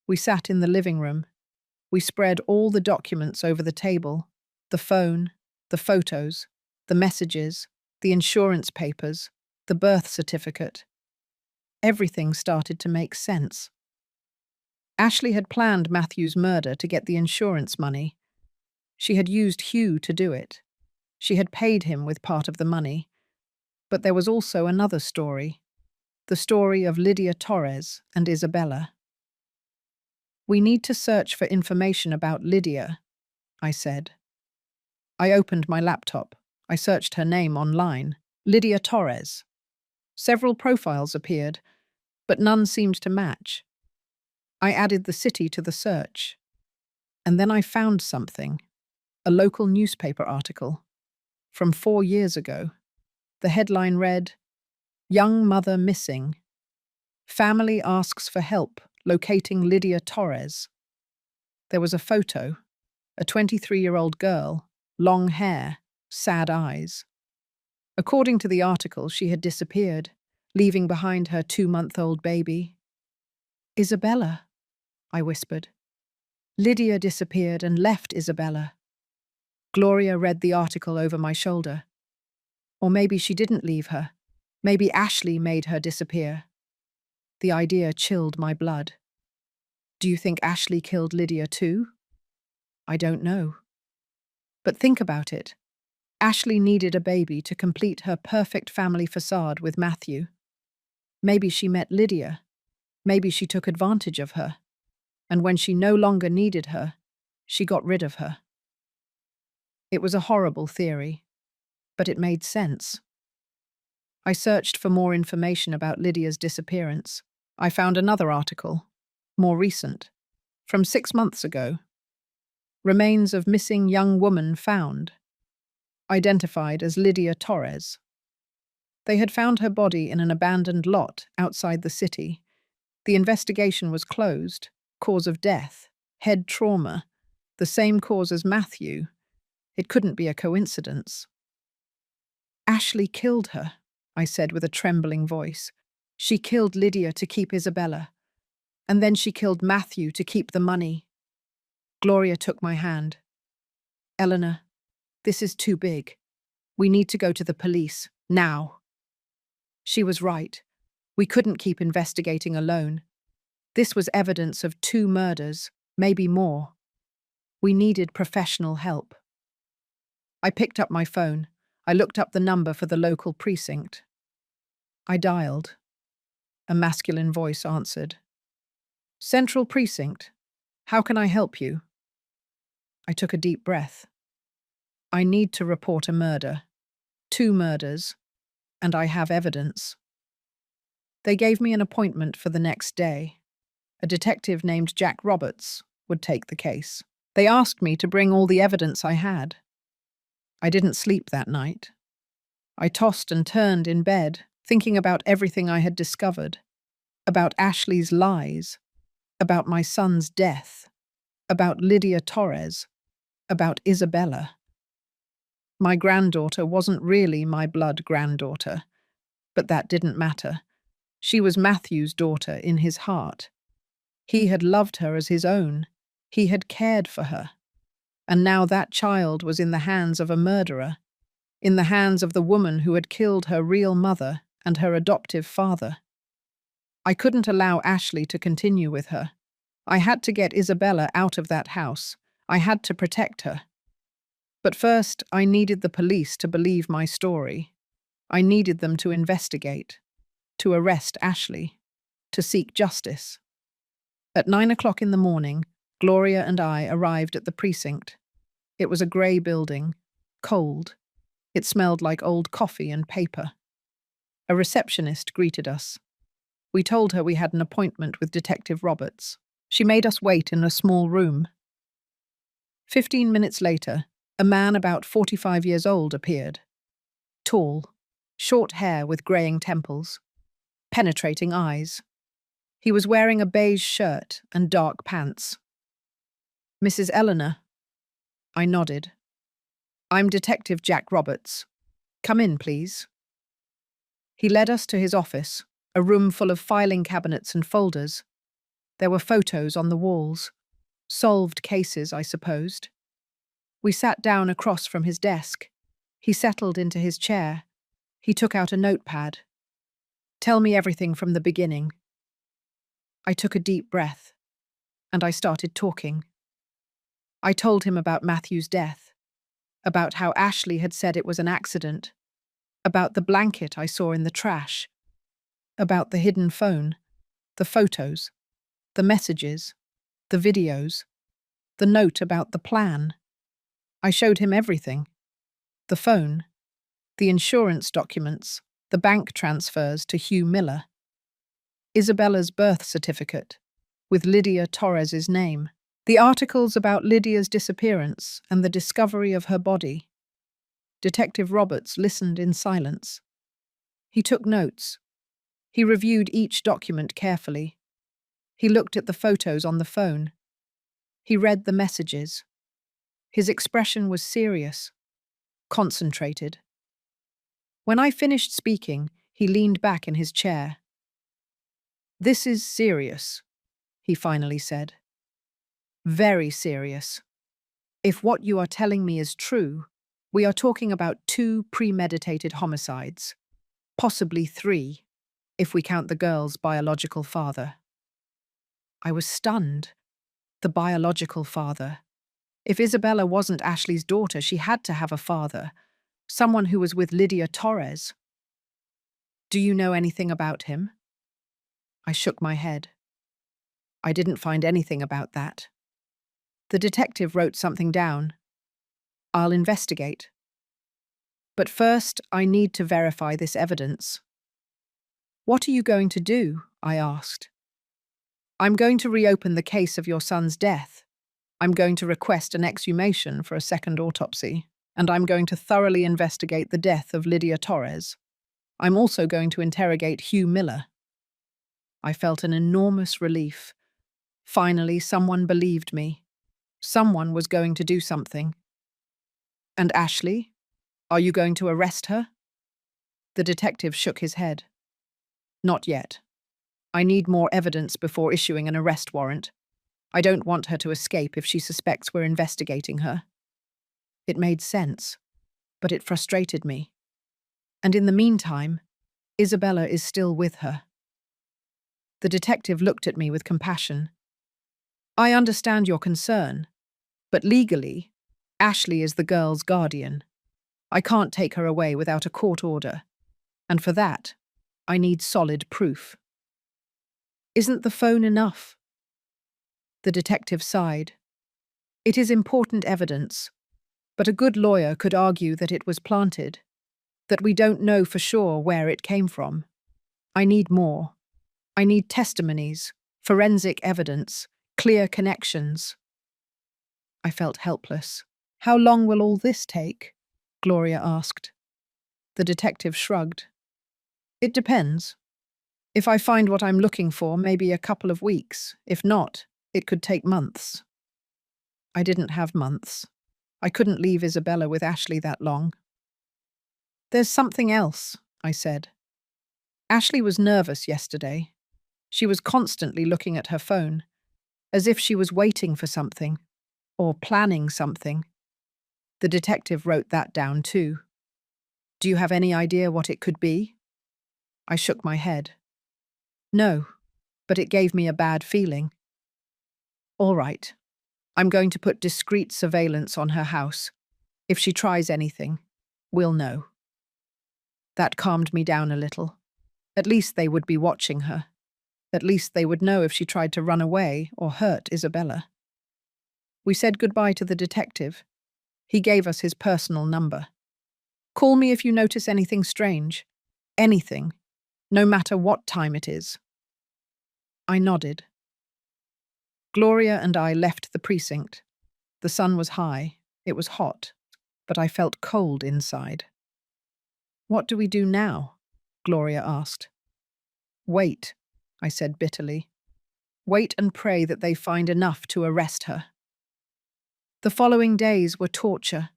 We sat in the living room. We spread all the documents over the table, the phone, the photos, the messages, the insurance papers. the birth certificate. Everything started to make sense. Ashley had planned Matthew's murder to get the insurance money. She had used Hugh to do it. She had paid him with part of the money. But there was also another story, the story of Lydia Torres and Isabella. "We need to search for information about Lydia," I said. I opened my laptop. I searched her name online, Lydia Torres. Several profiles appeared, but none seemed to match. I added the city to the search. And then I found something, a local newspaper article from 4 years ago. The headline read, "Young Mother Missing. Family asks for help locating Lydia Torres." There was a photo, a 23-year-old girl, long hair, sad eyes. According to the article, she had disappeared, leaving behind her 2-month-old baby. "Isabella," I whispered. "Lydia disappeared and left Isabella." Gloria read the article over my shoulder. Or maybe she didn't leave her. Maybe Ashley made her disappear. The idea chilled my blood. "Do you think Ashley killed Lydia too?" "I don't know." But think about it. Ashley needed a baby to complete her perfect family facade with Matthew. Maybe she met Lydia. Maybe she took advantage of her. And when she no longer needed her, she got rid of her. It was a horrible theory, but it made sense. I searched for more information about Lydia's disappearance. I found another article, more recent, from 6 months ago. "Remains of missing young woman found. Identified as Lydia Torres." They had found her body in an abandoned lot outside the city. The investigation was closed. Cause of death, head trauma, the same cause as Matthew. It couldn't be a coincidence. "Ashley killed her," I said with a trembling voice. "She killed Lydia to keep Isabella. And then she killed Matthew to keep the money." Gloria took my hand. "Eleanor, this is too big. We need to go to the police, now." She was right. We couldn't keep investigating alone. This was evidence of 2 murders, maybe more. We needed professional help. I picked up my phone. I looked up the number for the local precinct. I dialed. A masculine voice answered. "Central Precinct. How can I help you?" I took a deep breath. I need to report a murder. 2 murders. And I have evidence. They gave me an appointment for the next day. A detective named Jack Roberts would take the case. They asked me to bring all the evidence I had. I didn't sleep that night. I tossed and turned in bed, thinking about everything I had discovered, about Ashley's lies, about my son's death, about Lydia Torres, about Isabella. My granddaughter wasn't really my blood granddaughter, but that didn't matter. She was Matthew's daughter in his heart. He had loved her as his own. He had cared for her. And now that child was in the hands of a murderer, in the hands of the woman who had killed her real mother and her adoptive father. I couldn't allow Ashley to continue with her. I had to get Isabella out of that house. I had to protect her. But first, I needed the police to believe my story. I needed them to investigate, to arrest Ashley, to seek justice. At 9 o'clock in the morning, Gloria and I arrived at the precinct. It was a grey building, cold. It smelled like old coffee and paper. A receptionist greeted us. We told her we had an appointment with Detective Roberts. She made us wait in a small room. 15 minutes later, a man about 45 years old appeared. Tall, short hair with greying temples, penetrating eyes. He was wearing a beige shirt and dark pants. "Mrs. Eleanor?" I nodded. "I'm Detective Jack Roberts. Come in, please." He led us to his office, a room full of filing cabinets and folders. There were photos on the walls. Solved cases, I supposed. We sat down across from his desk. He settled into his chair. He took out a notepad. Tell me everything from the beginning. I took a deep breath, and I started talking. I told him about Matthew's death, about how Ashley had said it was an accident, about the blanket I saw in the trash, about the hidden phone, the photos, the messages, the videos, the note about the plan. I showed him everything. The phone, the insurance documents, the bank transfers to Hugh Miller, Isabella's birth certificate, with Lydia Torres's name, the articles about Lydia's disappearance and the discovery of her body. Detective Roberts listened in silence. He took notes. He reviewed each document carefully. He looked at the photos on the phone. He read the messages. His expression was serious, concentrated. When I finished speaking, he leaned back in his chair. "This is serious," he finally said. "Very serious. If what you are telling me is true, we are talking about 2 premeditated homicides, possibly 3, if we count the girl's biological father." I was stunned. The biological father. If Isabella wasn't Ashley's daughter, she had to have a father, someone who was with Lydia Torres. "Do you know anything about him?" I shook my head. I didn't find anything about that. The detective wrote something down. "I'll investigate. But first, I need to verify this evidence." "What are you going to do?" I asked. "I'm going to reopen the case of your son's death. I'm going to request an exhumation for a second autopsy, and I'm going to thoroughly investigate the death of Lydia Torres. I'm also going to interrogate Hugh Miller." I felt an enormous relief. Finally, someone believed me. Someone was going to do something. "And Ashley? Are you going to arrest her?" The detective shook his head. "Not yet. I need more evidence before issuing an arrest warrant. I don't want her to escape if she suspects we're investigating her." It made sense, but it frustrated me. And in the meantime, Isabella is still with her. The detective looked at me with compassion. "I understand your concern, but legally, Ashley is the girl's guardian. I can't take her away without a court order, and for that, I need solid proof." "Isn't the phone enough?" The detective sighed. "It is important evidence, but a good lawyer could argue that it was planted, that we don't know for sure where it came from. I need more. I need testimonies, forensic evidence, clear connections." I felt helpless. "How long will all this take?" Gloria asked. The detective shrugged. "It depends. If I find what I'm looking for, maybe a couple of weeks. If not, it could take months." I didn't have months. I couldn't leave Isabella with Ashley that long. "There's something else," I said. "Ashley was nervous yesterday. She was constantly looking at her phone, as if she was waiting for something, or planning something." The detective wrote that down too. "Do you have any idea what it could be?" I shook my head. "No, but it gave me a bad feeling." "All right. I'm going to put discreet surveillance on her house. If she tries anything, we'll know." That calmed me down a little. At least they would be watching her. At least they would know if she tried to run away or hurt Isabella. We said goodbye to the detective. He gave us his personal number. "Call me if you notice anything strange. Anything. No matter what time it is." I nodded. Gloria and I left the precinct. The sun was high. It was hot, but I felt cold inside. "What do we do now?" Gloria asked. "Wait," I said bitterly. "Wait and pray that they find enough to arrest her." The following days were torture.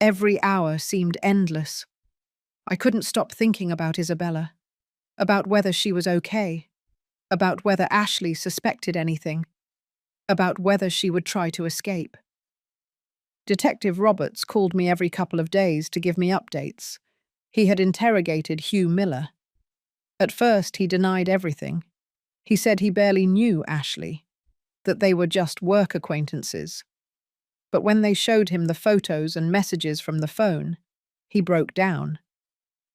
Every hour seemed endless. I couldn't stop thinking about Isabella, about whether she was okay, about whether Ashley suspected anything, about whether she would try to escape. Detective Roberts called me every couple of days to give me updates. He had interrogated Hugh Miller. At first, he denied everything. He said he barely knew Ashley, that they were just work acquaintances. But when they showed him the photos and messages from the phone, he broke down.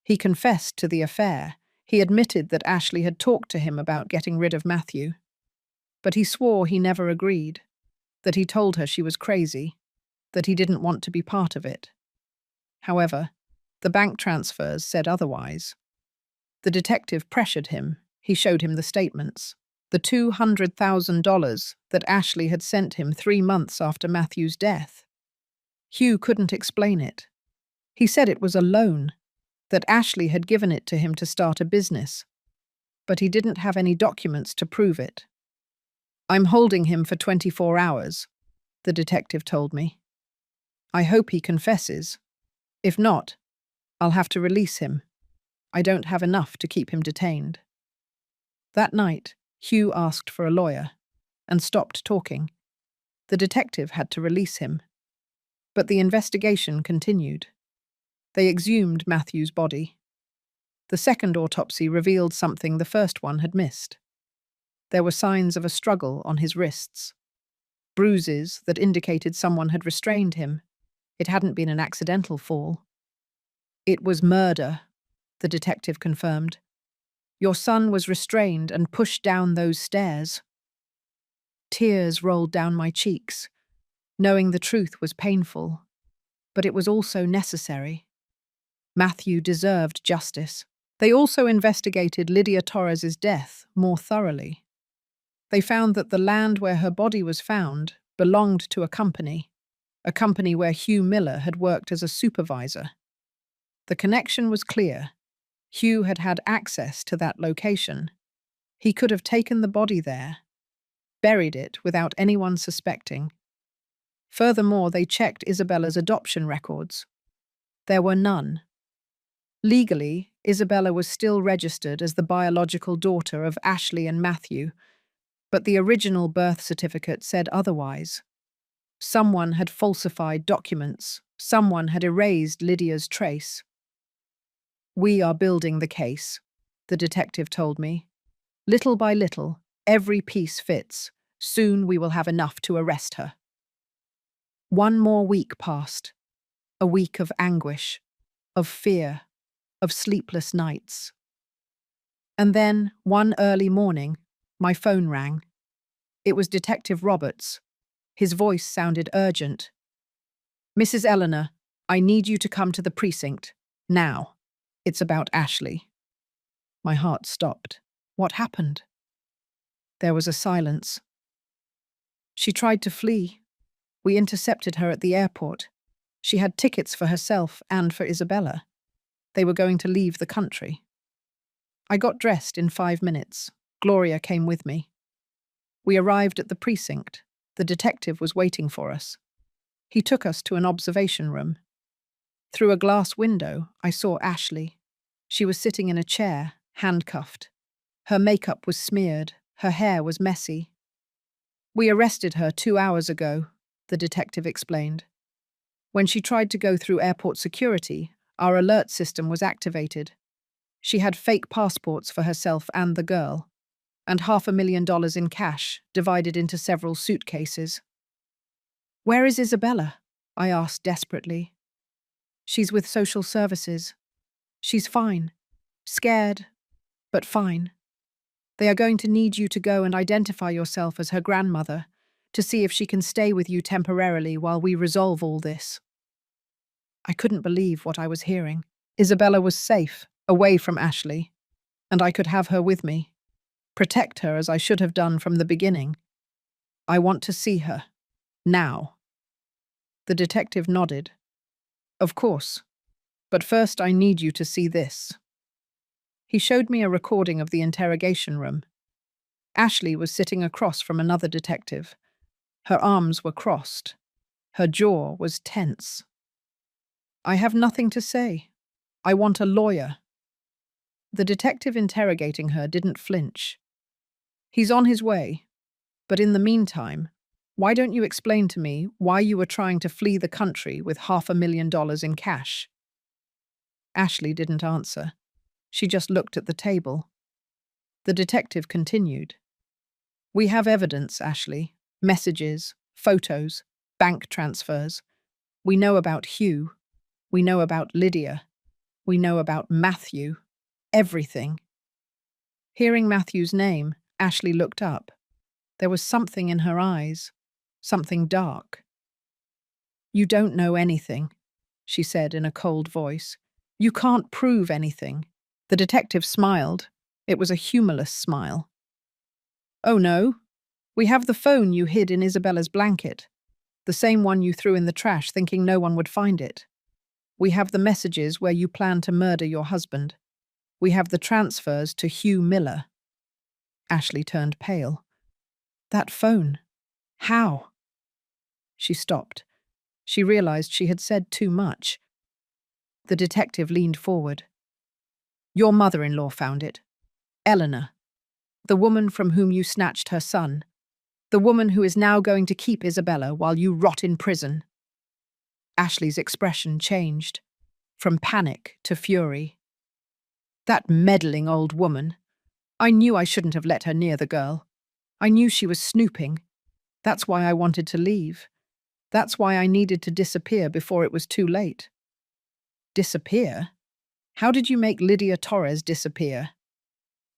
He confessed to the affair. He admitted that Ashley had talked to him about getting rid of Matthew. But he swore he never agreed, that he told her she was crazy, that he didn't want to be part of it. However, the bank transfers said otherwise. The detective pressured him. He showed him the statements. The $200,000 that Ashley had sent him 3 months after Matthew's death. Hugh couldn't explain it. He said it was a loan, that Ashley had given it to him to start a business. But he didn't have any documents to prove it. "I'm holding him for 24 hours, the detective told me. "I hope he confesses. If not, I'll have to release him. I don't have enough to keep him detained." That night, Hugh asked for a lawyer and stopped talking. The detective had to release him. But the investigation continued. They exhumed Matthew's body. The second autopsy revealed something the first one had missed. There were signs of a struggle on his wrists. Bruises that indicated someone had restrained him. It hadn't been an accidental fall. "It was murder," the detective confirmed. "Your son was restrained and pushed down those stairs." Tears rolled down my cheeks. Knowing the truth was painful, but it was also necessary. Matthew deserved justice. They also investigated Lydia Torres's death more thoroughly. They found that the land where her body was found belonged to a company where Hugh Miller had worked as a supervisor. The connection was clear. Hugh had had access to that location. He could have taken the body there, buried it without anyone suspecting. Furthermore, they checked Isabella's adoption records. There were none. Legally, Isabella was still registered as the biological daughter of Ashley and Matthew, but the original birth certificate said otherwise. Someone had falsified documents. Someone had erased Lydia's trace. "We are building the case," the detective told me. "Little by little, every piece fits. Soon we will have enough to arrest her." 1 more week passed. A week of anguish, of fear, of sleepless nights. And then, one early morning, my phone rang. It was Detective Roberts. His voice sounded urgent. "Mrs. Eleanor, I need you to come to the precinct. Now. It's about Ashley." My heart stopped. What happened? There was a silence. "She tried to flee. We intercepted her at the airport. She had tickets for herself and for Isabella. They were going to leave the country. I got dressed in 5 minutes. Gloria came with me. We arrived at the precinct. The detective was waiting for us. He took us to an observation room. Through a glass window, I saw Ashley. She was sitting in a chair, handcuffed. Her makeup was smeared. Her hair was messy. "We arrested her 2 hours ago," the detective explained. "When she tried to go through airport security, our alert system was activated. She had fake passports for herself and the girl, and $500,000 in cash, divided into several suitcases." "Where is Isabella?" I asked desperately. "She's with social services. She's fine. Scared, but fine. They are going to need you to go and identify yourself as her grandmother, to see if she can stay with you temporarily while we resolve all this." I couldn't believe what I was hearing. Isabella was safe, away from Ashley, and I could have her with me, protect her as I should have done from the beginning. "I want to see her. Now." The detective nodded. "Of course. But first I need you to see this." He showed me a recording of the interrogation room. Ashley was sitting across from another detective. Her arms were crossed. Her jaw was tense. "I have nothing to say. I want a lawyer." The detective interrogating her didn't flinch. "He's on his way. But in the meantime, why don't you explain to me why you were trying to flee the country with $500,000 in cash?" Ashley didn't answer. She just looked at the table. The detective continued. We have evidence, Ashley. Messages, photos, bank transfers. We know about Hugh. We know about Lydia. We know about Matthew. Everything. Hearing Matthew's name, Ashley looked up. There was something in her eyes. Something dark. You don't know anything, she said in a cold voice. You can't prove anything. The detective smiled. It was a humorless smile. Oh no. We have the phone you hid in Isabella's blanket. The same one you threw in the trash thinking no one would find it. We have the messages where you plan to murder your husband. We have the transfers to Hugh Miller. Ashley turned pale. That phone. How? She stopped. She realized she had said too much. The detective leaned forward. Your mother-in-law found it. Eleanor. The woman from whom you snatched her son. The woman who is now going to keep Isabella while you rot in prison. Ashley's expression changed, from panic to fury. That meddling old woman. I knew I shouldn't have let her near the girl. I knew she was snooping. That's why I wanted to leave. That's why I needed to disappear before it was too late. Disappear? How did you make Lydia Torres disappear?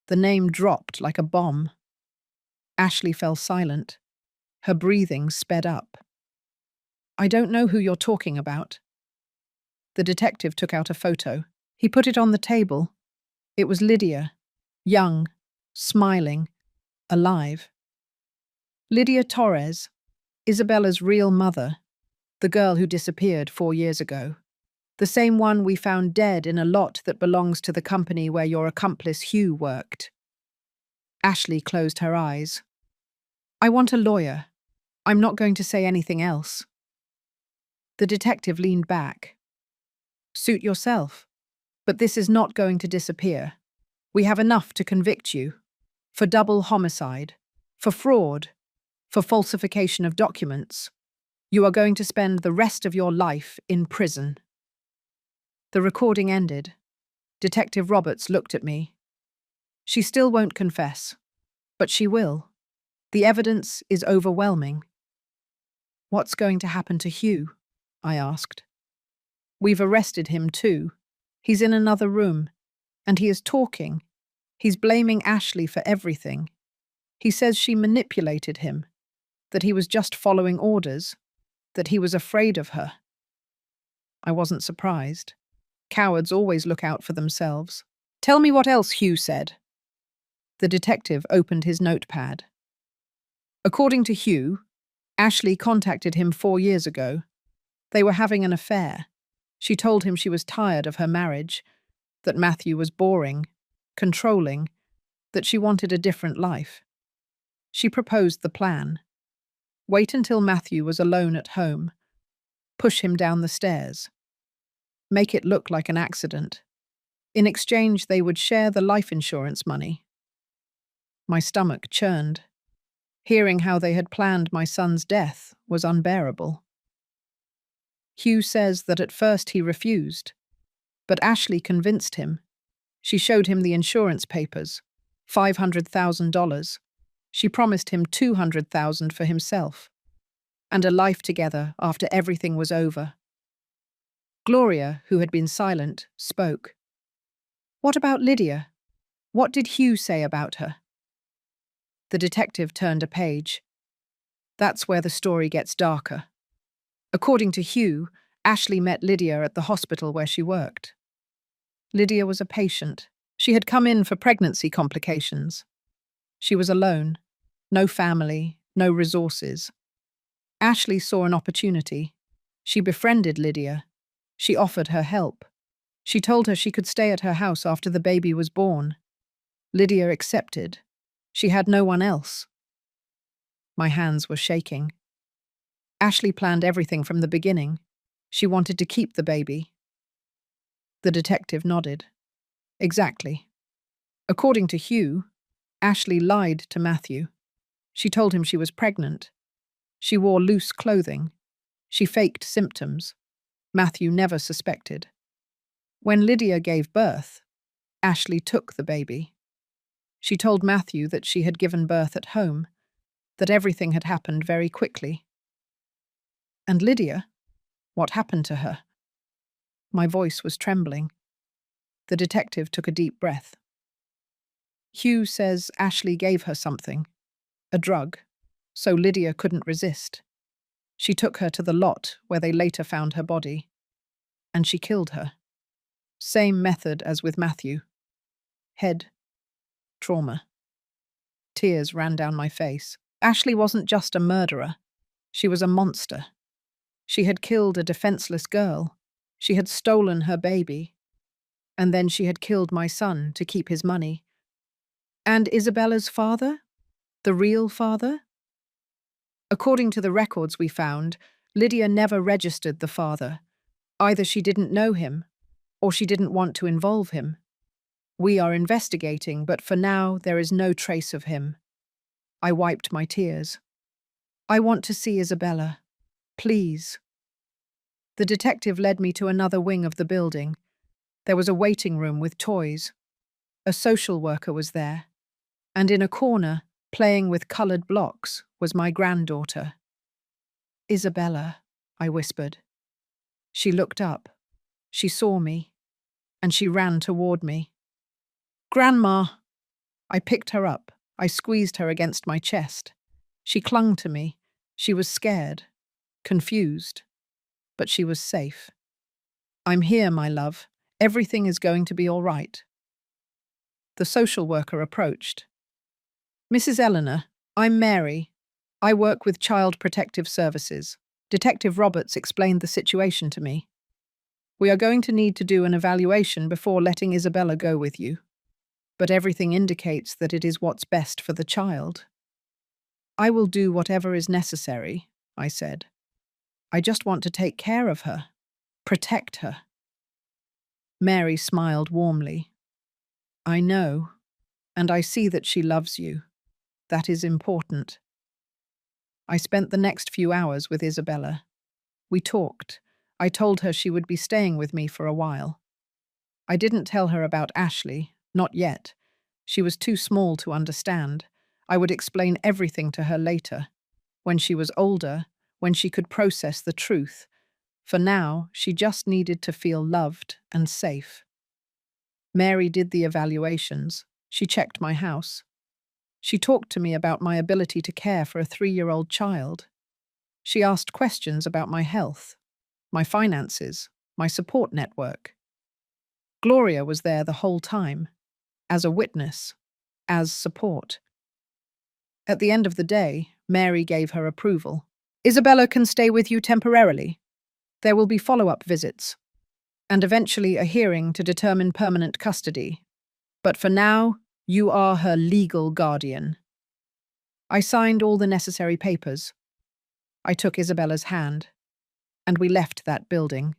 The name dropped like a bomb. Ashley fell silent. Her breathing sped up. I don't know who you're talking about. The detective took out a photo. He put it on the table. It was Lydia, young, smiling, alive. Lydia Torres, Isabella's real mother, the girl who disappeared 4 years ago. The same one we found dead in a lot that belongs to the company where your accomplice Hugh worked. Ashley closed her eyes. I want a lawyer. I'm not going to say anything else. The detective leaned back. Suit yourself. But this is not going to disappear. We have enough to convict you. For double homicide. For fraud. For falsification of documents. You are going to spend the rest of your life in prison. The recording ended. Detective Roberts looked at me. She still won't confess. But she will. The evidence is overwhelming. What's going to happen to Hugh? I asked. We've arrested him too. He's in another room. And he is talking. He's blaming Ashley for everything. He says she manipulated him. That he was just following orders. That he was afraid of her. I wasn't surprised. Cowards always look out for themselves. Tell me what else Hugh said. The detective opened his notepad. According to Hugh, Ashley contacted him 4 years ago. They were having an affair. She told him she was tired of her marriage, that Matthew was boring, controlling, that she wanted a different life. She proposed the plan. Wait until Matthew was alone at home. Push him down the stairs. Make it look like an accident. In exchange, they would share the life insurance money. My stomach churned. Hearing how they had planned my son's death was unbearable. Hugh says that at first he refused, but Ashley convinced him. She showed him the insurance papers, $500,000. She promised him $200,000 for himself, and a life together after everything was over. Gloria, who had been silent, spoke. What about Lydia? What did Hugh say about her? The detective turned a page. That's where the story gets darker. According to Hugh, Ashley met Lydia at the hospital where she worked. Lydia was a patient. She had come in for pregnancy complications. She was alone. No family, no resources. Ashley saw an opportunity. She befriended Lydia. She offered her help. She told her she could stay at her house after the baby was born. Lydia accepted. She had no one else. My hands were shaking. Ashley planned everything from the beginning. She wanted to keep the baby. The detective nodded. Exactly. According to Hugh, Ashley lied to Matthew. She told him she was pregnant. She wore loose clothing. She faked symptoms. Matthew never suspected. When Lydia gave birth, Ashley took the baby. She told Matthew that she had given birth at home, that everything had happened very quickly. And Lydia? What happened to her? My voice was trembling. The detective took a deep breath. Hugh says Ashley gave her something, a drug, so Lydia couldn't resist. She took her to the lot where they later found her body, and she killed her. Same method as with Matthew. Head trauma. Tears ran down my face. Ashley wasn't just a murderer. She was a monster. She had killed a defenseless girl. She had stolen her baby. And then she had killed my son to keep his money. And Isabella's father? The real father? According to the records we found, Lydia never registered the father. Either she didn't know him, or she didn't want to involve him. We are investigating, but for now there is no trace of him. I wiped my tears. I want to see Isabella. Please. The detective led me to another wing of the building. There was a waiting room with toys. A social worker was there. And in a corner, playing with coloured blocks, was my granddaughter. Isabella, I whispered. She looked up. She saw me. And she ran toward me. Grandma! I picked her up. I squeezed her against my chest. She clung to me. She was scared, confused, but she was safe. I'm here, my love. Everything is going to be all right. The social worker approached. Mrs. Eleanor, I'm Mary. I work with Child Protective Services. Detective Roberts explained the situation to me. We are going to need to do an evaluation before letting Isabella go with you. But everything indicates that it is what's best for the child. I will do whatever is necessary, I said. I just want to take care of her, protect her. Mary smiled warmly. I know, and I see that she loves you. That is important. I spent the next few hours with Isabella. We talked. I told her she would be staying with me for a while. I didn't tell her about Ashley, not yet. She was too small to understand. I would explain everything to her later, when she was older, when she could process the truth. For now, she just needed to feel loved and safe. Mary did the evaluations. She checked my house. She talked to me about my ability to care for a 3-year-old child. She asked questions about my health, my finances, my support network. Gloria was there the whole time, as a witness, as support. At the end of the day, Mary gave her approval. Isabella can stay with you temporarily. There will be follow-up visits, and eventually a hearing to determine permanent custody. But for now, you are her legal guardian. I signed all the necessary papers. I took Isabella's hand, and we left that building.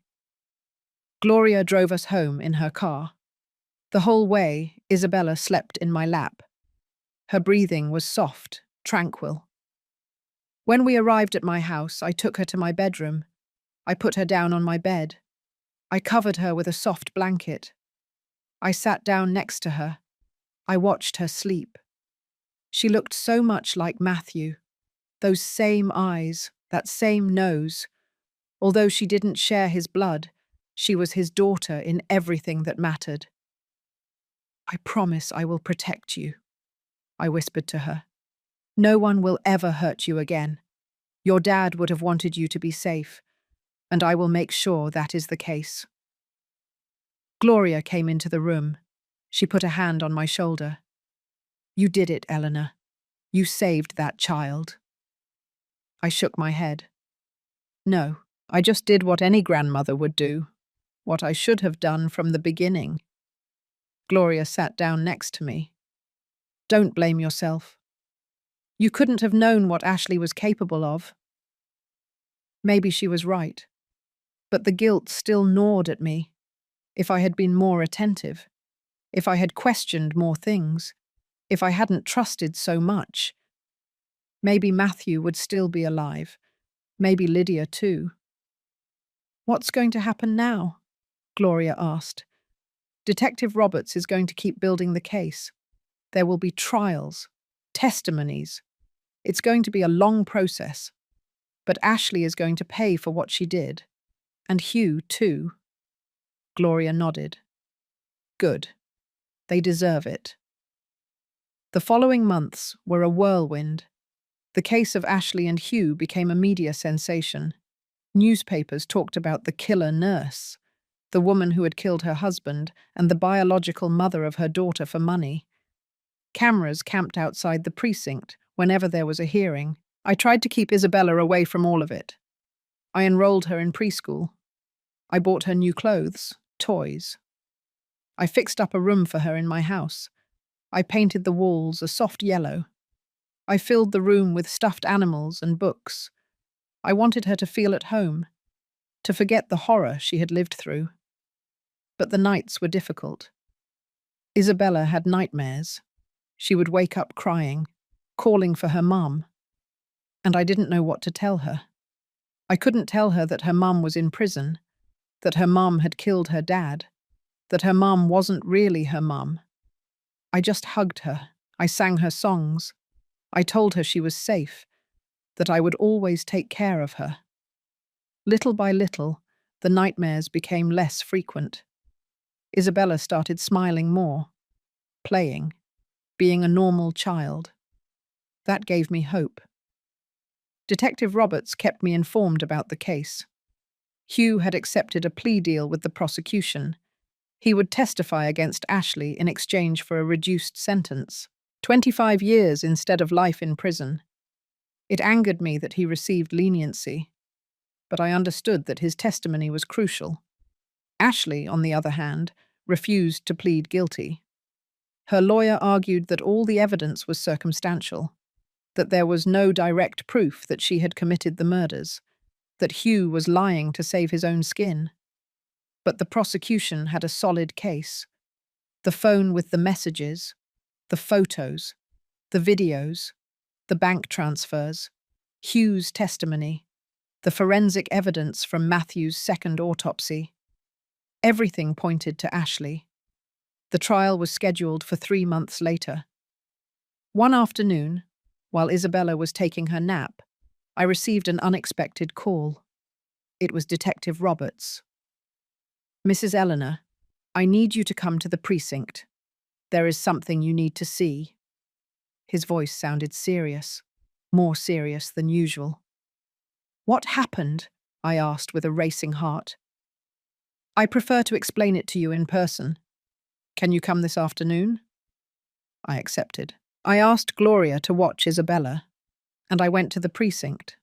Gloria drove us home in her car. The whole way, Isabella slept in my lap. Her breathing was soft, tranquil. When we arrived at my house, I took her to my bedroom. I put her down on my bed. I covered her with a soft blanket. I sat down next to her. I watched her sleep. She looked so much like Matthew. Those same eyes, that same nose. Although she didn't share his blood, she was his daughter in everything that mattered. I promise I will protect you, I whispered to her. No one will ever hurt you again. Your dad would have wanted you to be safe, and I will make sure that is the case. Gloria came into the room. She put a hand on my shoulder. You did it, Eleanor. You saved that child. I shook my head. No, I just did what any grandmother would do, what I should have done from the beginning. Gloria sat down next to me. Don't blame yourself. You couldn't have known what Ashley was capable of. Maybe she was right, but the guilt still gnawed at me. If I had been more attentive, if I had questioned more things, if I hadn't trusted so much, maybe Matthew would still be alive, maybe Lydia too. What's going to happen now? Gloria asked. Detective Roberts is going to keep building the case. There will be trials, testimonies. It's going to be a long process. But Ashley is going to pay for what she did. And Hugh, too. Gloria nodded. Good. They deserve it. The following months were a whirlwind. The case of Ashley and Hugh became a media sensation. Newspapers talked about the killer nurse, the woman who had killed her husband, and the biological mother of her daughter for money. Cameras camped outside the precinct whenever there was a hearing. I tried to keep Isabella away from all of it. I enrolled her in preschool. I bought her new clothes, toys. I fixed up a room for her in my house. I painted the walls a soft yellow. I filled the room with stuffed animals and books. I wanted her to feel at home, to forget the horror she had lived through. But the nights were difficult. Isabella had nightmares. She would wake up crying, calling for her mum. And I didn't know what to tell her. I couldn't tell her that her mum was in prison, that her mum had killed her dad, that her mum wasn't really her mum. I just hugged her. I sang her songs. I told her she was safe, that I would always take care of her. Little by little, the nightmares became less frequent. Isabella started smiling more, playing, being a normal child. That gave me hope. Detective Roberts kept me informed about the case. Hugh had accepted a plea deal with the prosecution. He would testify against Ashley in exchange for a reduced sentence, 25 years instead of life in prison. It angered me that he received leniency, but I understood that his testimony was crucial. Ashley, on the other hand, refused to plead guilty. Her lawyer argued that all the evidence was circumstantial, that there was no direct proof that she had committed the murders, that Hugh was lying to save his own skin. But the prosecution had a solid case. The phone with the messages, the photos, the videos, the bank transfers, Hugh's testimony, the forensic evidence from Matthew's second autopsy. Everything pointed to Ashley. The trial was scheduled for 3 months later. One afternoon, while Isabella was taking her nap, I received an unexpected call. It was Detective Roberts. "Mrs. Eleanor, I need you to come to the precinct. There is something you need to see." His voice sounded serious, more serious than usual. "What happened?" I asked with a racing heart. "I prefer to explain it to you in person. Can you come this afternoon?" I accepted. I asked Gloria to watch Isabella, and I went to the precinct.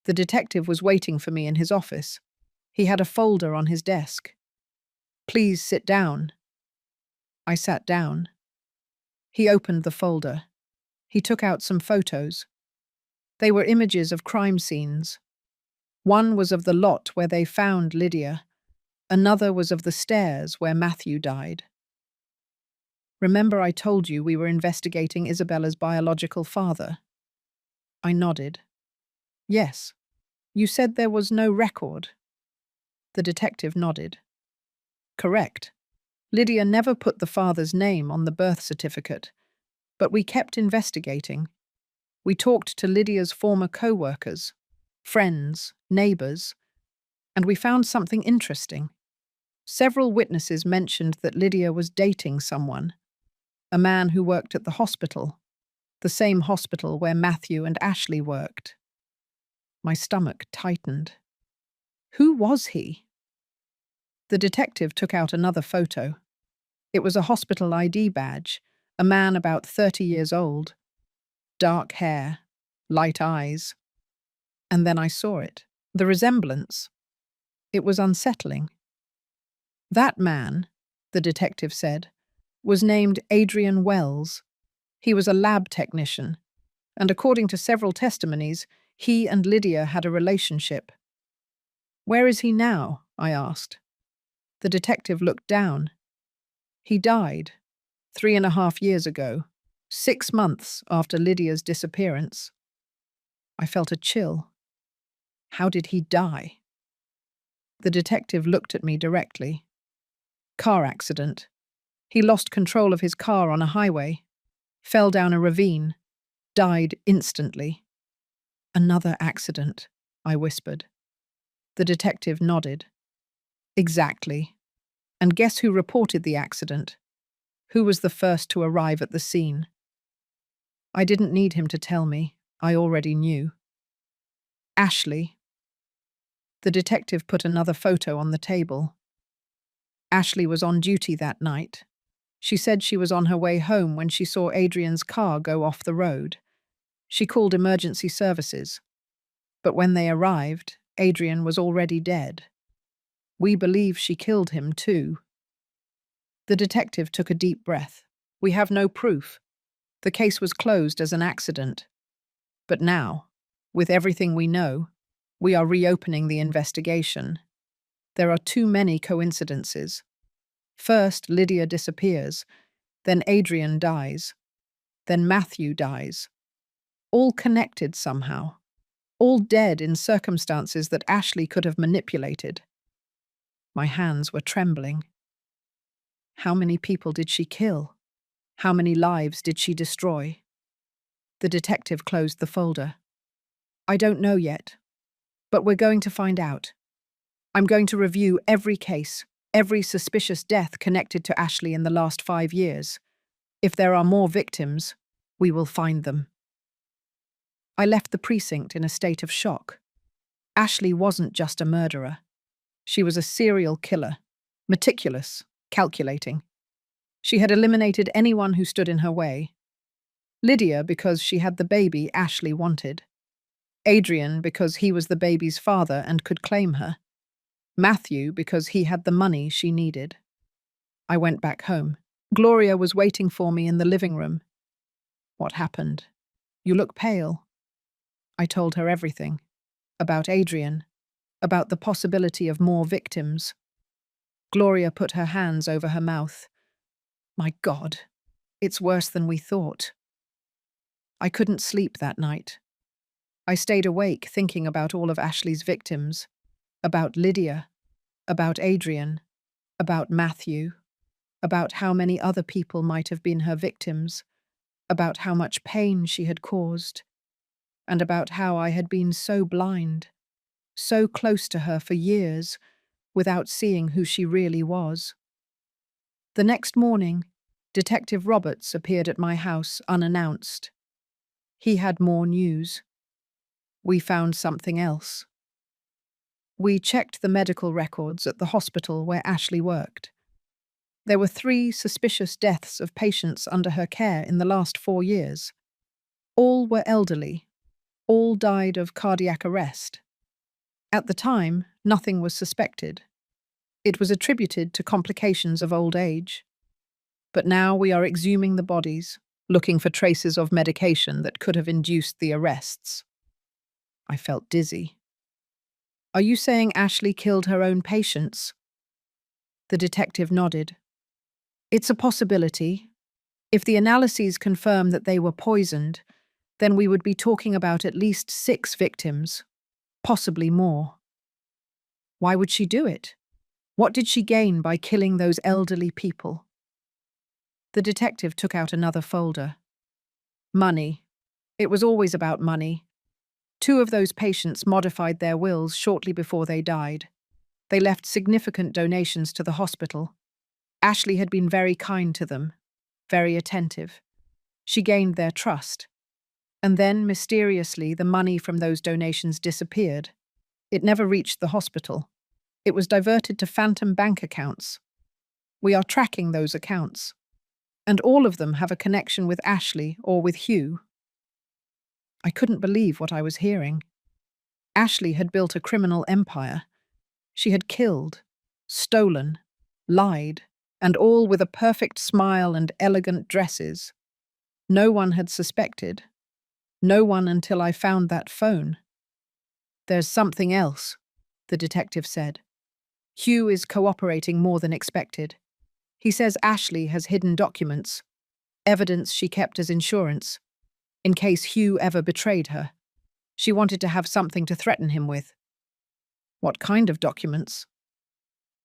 The detective was waiting for me in his office. He had a folder on his desk. "Please sit down." I sat down. He opened the folder. He took out some photos. They were images of crime scenes. One was of the lot where they found Lydia. Another was of the stairs where Matthew died. "Remember I told you we were investigating Isabella's biological father?" I nodded. "Yes. You said there was no record." The detective nodded. "Correct. Lydia never put the father's name on the birth certificate, but we kept investigating. We talked to Lydia's former co-workers, friends, neighbors, and we found something interesting. Several witnesses mentioned that Lydia was dating someone, a man who worked at the hospital, the same hospital where Matthew and Ashley worked." My stomach tightened. Who was he? The detective took out another photo. It was a hospital ID badge, a man about 30 years old, dark hair, light eyes. And then I saw it, the resemblance. It was unsettling. "That man," the detective said, "was named Adrian Wells. He was a lab technician, and according to several testimonies, he and Lydia had a relationship." "Where is he now?" I asked. The detective looked down. "He died 3.5 years ago, 6 months after Lydia's disappearance." I felt a chill. How did he die? The detective looked at me directly. "Car accident. He lost control of his car on a highway. fell down a ravine, died instantly. Another accident, I whispered. The detective nodded. Exactly. And guess who reported the accident? Who was the first to arrive at the scene? I didn't need him to tell me. I already knew. Ashley. The detective put another photo on the table. Ashley was on duty that night. She said she was on her way home when she saw Adrian's car go off the road. She called emergency services. But when they arrived, Adrian was already dead. We believe she killed him too. The detective took a deep breath. We have no proof. The case was closed as an accident. But now, with everything we know, we are reopening the investigation. There are too many coincidences. First, Lydia disappears. Then Adrian dies. Then Matthew dies. All connected somehow. All dead in circumstances that Ashley could have manipulated. My hands were trembling. How many people did she kill? How many lives did she destroy? The detective closed the folder. I don't know yet, but we're going to find out. I'm going to review every case, every suspicious death connected to Ashley in the last 5 years. If there are more victims, we will find them. I left the precinct in a state of shock. Ashley wasn't just a murderer. She was a serial killer, meticulous, calculating. She had eliminated anyone who stood in her way. Lydia because she had the baby Ashley wanted. Adrian because he was the baby's father and could claim her. Matthew because he had the money she needed. I went back home. Gloria was waiting for me in the living room. What happened? You look pale. I told her everything. About Adrian. About the possibility of more victims. Gloria put her hands over her mouth. My God, it's worse than we thought. I couldn't sleep that night. I stayed awake thinking about all of Ashley's victims. About Lydia. About Adrian. About Matthew. About how many other people might have been her victims. About how much pain she had caused. And about how I had been so blind, so close to her for years, without seeing who she really was. The next morning, Detective Roberts appeared at my house unannounced. He had more news. We found something else. We checked the medical records at the hospital where Ashley worked. There were 3 suspicious deaths of patients under her care in the last 4 years. All were elderly. All died of cardiac arrest. At the time, nothing was suspected. It was attributed to complications of old age. But now we are exhuming the bodies, looking for traces of medication that could have induced the arrests. I felt dizzy. Are you saying Ashley killed her own patients? The detective nodded. It's a possibility. If the analyses confirm that they were poisoned, then we would be talking about at least 6 victims, possibly more. Why would she do it? What did she gain by killing those elderly people? The detective took out another folder. Money. It was always about money. 2 of those patients modified their wills shortly before they died. They left significant donations to the hospital. Ashley had been very kind to them, very attentive. She gained their trust. And then, mysteriously, the money from those donations disappeared. It never reached the hospital. It was diverted to phantom bank accounts. We are tracking those accounts. And all of them have a connection with Ashley or with Hugh. I couldn't believe what I was hearing. Ashley had built a criminal empire. She had killed, stolen, lied, and all with a perfect smile and elegant dresses. No one had suspected. No one until I found that phone. There's something else, the detective said. Hugh is cooperating more than expected. He says Ashley has hidden documents, evidence she kept as insurance, in case Hugh ever betrayed her. She wanted to have something to threaten him with. What kind of documents?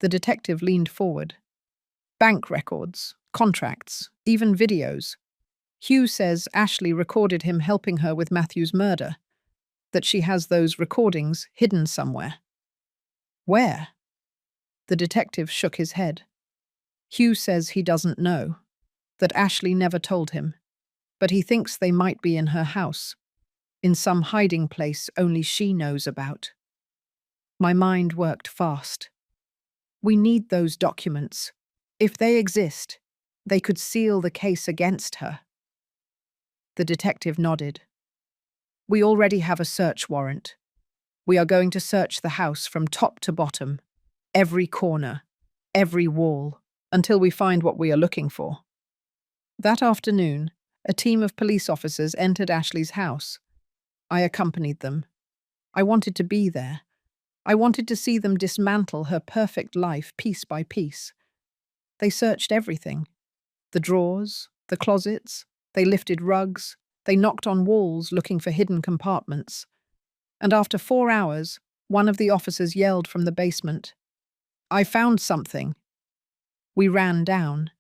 The detective leaned forward. Bank records, contracts, even videos. Hugh says Ashley recorded him helping her with Matthew's murder, that she has those recordings hidden somewhere. Where? The detective shook his head. Hugh says he doesn't know, that Ashley never told him, but he thinks they might be in her house, in some hiding place only she knows about. My mind worked fast. We need those documents. If they exist, they could seal the case against her. The detective nodded. We already have a search warrant. We are going to search the house from top to bottom, every corner, every wall, until we find what we are looking for. That afternoon, a team of police officers entered Ashley's house. I accompanied them. I wanted to be there. I wanted to see them dismantle her perfect life piece by piece. They searched everything. The drawers, the closets, they lifted rugs, they knocked on walls looking for hidden compartments. And after 4 hours, one of the officers yelled from the basement, "I found something." We ran down.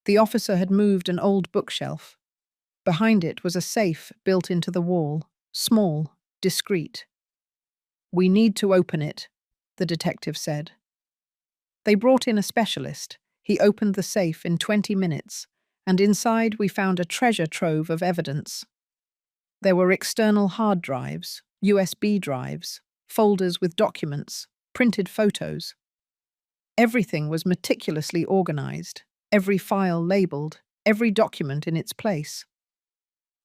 The officer had moved an old bookshelf. Behind it was a safe built into the wall, small, discreet. "We need to open it," the detective said. They brought in a specialist. He opened the safe in 20 minutes, and inside we found a treasure trove of evidence. There were external hard drives, USB drives, folders with documents, printed photos. Everything was meticulously organized, every file labeled, every document in its place.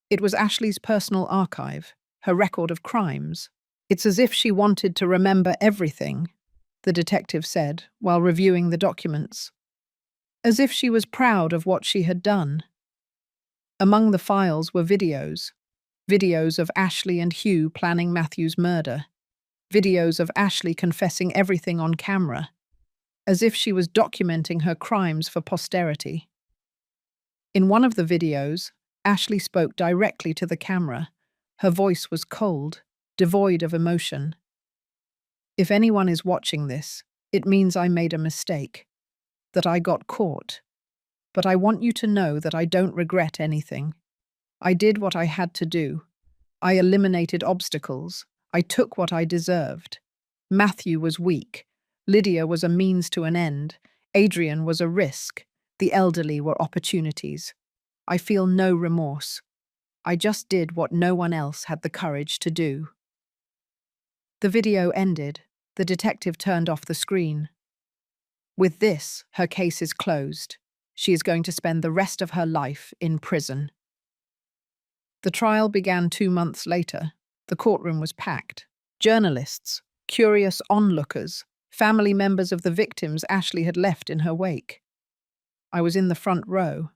It was Ashley's personal archive, her record of crimes. It's as if she wanted to remember everything, the detective said while reviewing the documents. As if she was proud of what she had done. Among the files were videos of Ashley and Hugh planning Matthew's murder, videos of Ashley confessing everything on camera, as if she was documenting her crimes for posterity. In one of the videos, Ashley spoke directly to the camera. Her voice was cold, devoid of emotion. "If anyone is watching this, it means I made a mistake, that I got caught. But I want you to know that I don't regret anything. I did what I had to do. I eliminated obstacles. I took what I deserved. Matthew was weak. Lydia was a means to an end. Adrian was a risk. The elderly were opportunities. I feel no remorse. I just did what no one else had the courage to do." The video ended. The detective turned off the screen. With this, her case is closed. She is going to spend the rest of her life in prison. The trial began 2 months later. The courtroom was packed. Journalists, curious onlookers, family members of the victims Ashley had left in her wake. I was in the front row.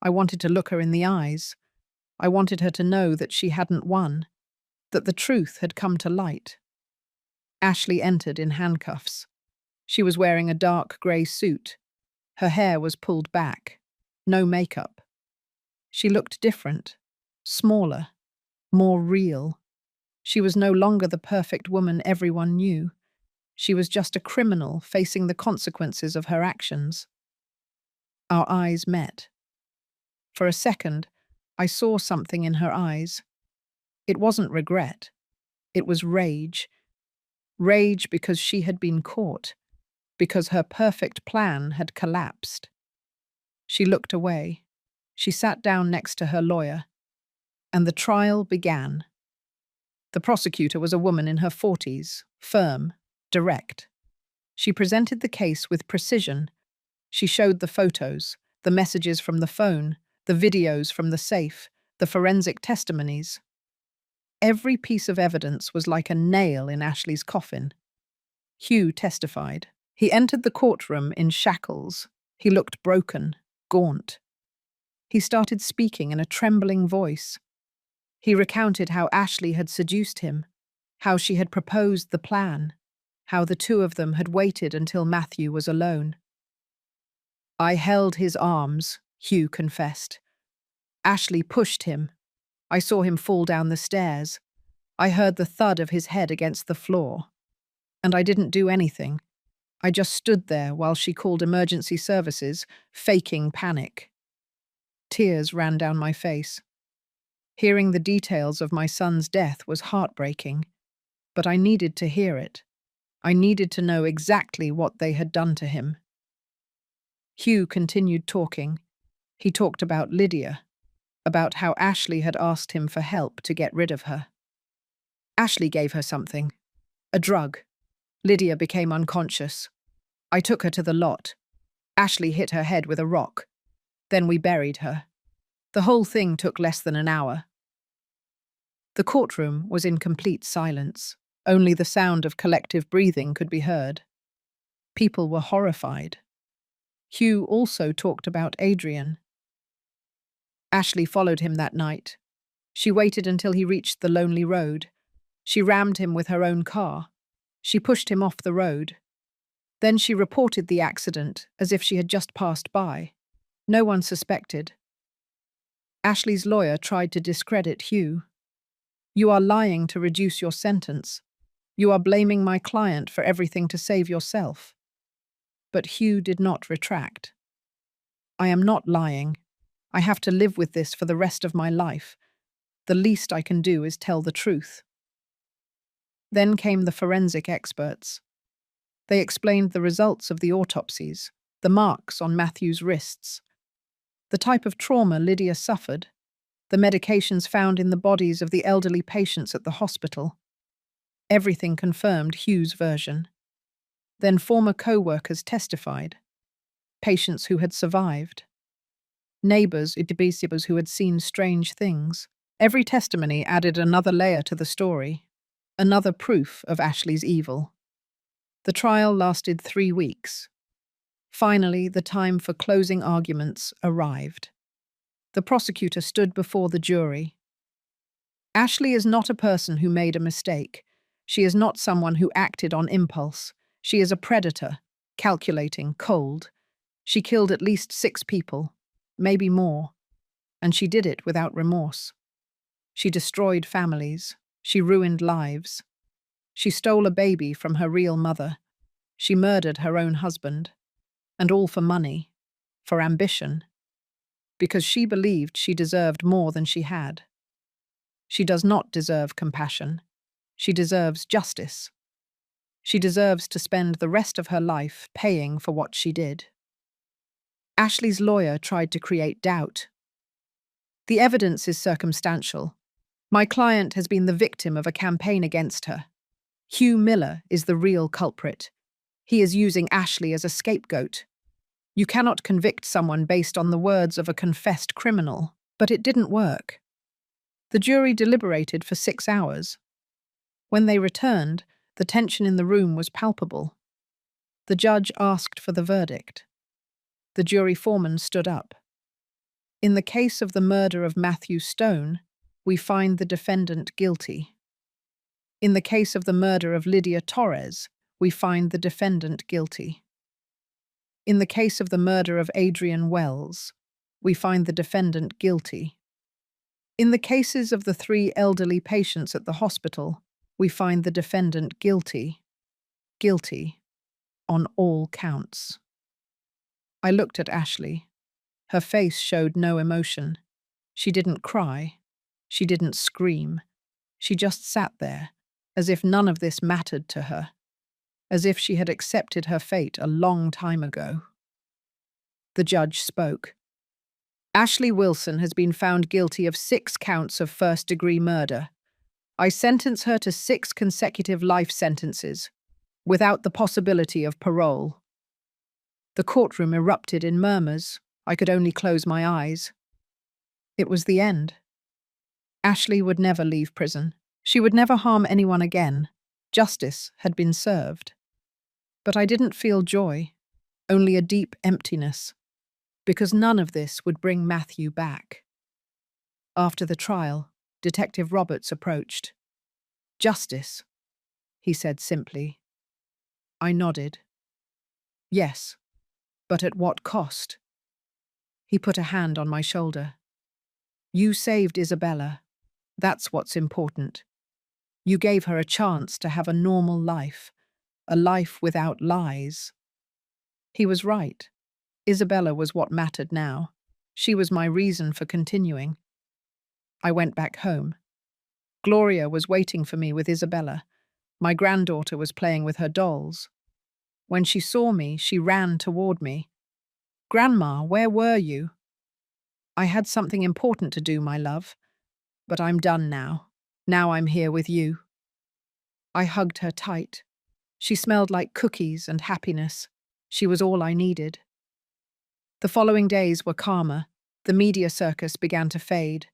I wanted to look her in the eyes. I wanted her to know that she hadn't won, that the truth had come to light. Ashley entered in handcuffs. She was wearing a dark grey suit. Her hair was pulled back. No makeup. She looked different, smaller, more real. She was no longer the perfect woman everyone knew. She was just a criminal facing the consequences of her actions. Our eyes met. For a second, I saw something in her eyes. It wasn't regret. It was rage. Rage because she had been caught, because her perfect plan had collapsed. She looked away. She sat down next to her lawyer, and the trial began. The prosecutor was a woman in her 40s, firm, direct. She presented the case with precision. She showed the photos, the messages from the phone, the videos from the safe, the forensic testimonies. Every piece of evidence was like a nail in Ashley's coffin. Hugh testified. He entered the courtroom in shackles. He looked broken, gaunt. He started speaking in a trembling voice. He recounted how Ashley had seduced him, how she had proposed the plan, how the two of them had waited until Matthew was alone. "I held his arms," Hugh confessed. "Ashley pushed him. I saw him fall down the stairs. I heard the thud of his head against the floor. And I didn't do anything. I just stood there while she called emergency services, faking panic." Tears ran down my face. Hearing the details of my son's death was heartbreaking, but I needed to hear it. I needed to know exactly what they had done to him. Hugh continued talking. He talked about Lydia, about how Ashley had asked him for help to get rid of her. Ashley gave her something, a drug. Lydia became unconscious. I took her to the lot. Ashley hit her head with a rock. Then we buried her. The whole thing took less than an hour. The courtroom was in complete silence. Only the sound of collective breathing could be heard. People were horrified. Hugh also talked about Adrian. Ashley followed him that night. She waited until he reached the lonely road. She rammed him with her own car. She pushed him off the road. Then she reported the accident as if she had just passed by. No one suspected. Ashley's lawyer tried to discredit Hugh. "You are lying to reduce your sentence. You are blaming my client for everything to save yourself." But Hugh did not retract. "I am not lying. I have to live with this for the rest of my life. The least I can do is tell the truth." Then came the forensic experts. They explained the results of the autopsies, the marks on Matthew's wrists, the type of trauma Lydia suffered, the medications found in the bodies of the elderly patients at the hospital. Everything confirmed Hugh's version. Then former co-workers testified, patients who had survived, neighbors who had seen strange things. Every testimony added another layer to the story, another proof of Ashley's evil. The trial lasted 3 weeks. Finally, the time for closing arguments arrived. The prosecutor stood before the jury. "Ashley is not a person who made a mistake. She is not someone who acted on impulse. She is a predator, calculating, cold. She killed at least 6 people, maybe more, and she did it without remorse. She destroyed families. She ruined lives. She stole a baby from her real mother. She murdered her own husband. And all for money, for ambition, because she believed she deserved more than she had. She does not deserve compassion. She deserves justice. She deserves to spend the rest of her life paying for what she did." Ashley's lawyer tried to create doubt. "The evidence is circumstantial. My client has been the victim of a campaign against her. Hugh Miller is the real culprit. He is using Ashley as a scapegoat. You cannot convict someone based on the words of a confessed criminal." But it didn't work. The jury deliberated for 6 hours. When they returned, the tension in the room was palpable. The judge asked for the verdict. The jury foreman stood up. "In the case of the murder of Matthew Stone, we find the defendant guilty. In the case of the murder of Lydia Torres, we find the defendant guilty. In the case of the murder of Adrian Wells, we find the defendant guilty. In the cases of the 3 elderly patients at the hospital, we find the defendant guilty. Guilty on all counts." I looked at Ashley. Her face showed no emotion. She didn't cry. She didn't scream. She just sat there, as if none of this mattered to her, as if she had accepted her fate a long time ago. The judge spoke. "Ashley Wilson has been found guilty of 6 counts of first-degree murder. I sentence her to 6 consecutive life sentences, without the possibility of parole." The courtroom erupted in murmurs. I could only close my eyes. It was the end. Ashley would never leave prison. She would never harm anyone again. Justice had been served. But I didn't feel joy, only a deep emptiness, because none of this would bring Matthew back. After the trial, Detective Roberts approached. "Justice," he said simply. I nodded. "Yes, but at what cost?" He put a hand on my shoulder. "You saved Isabella. That's what's important. You gave her a chance to have a normal life, a life without lies." He was right. Isabella was what mattered now. She was my reason for continuing. I went back home. Gloria was waiting for me with Isabella. My granddaughter was playing with her dolls. When she saw me, she ran toward me. "Grandma, where were you?" "I had something important to do, my love. But I'm done now. Now I'm here with you." I hugged her tight. She smelled like cookies and happiness. She was all I needed. The following days were calmer. The media circus began to fade.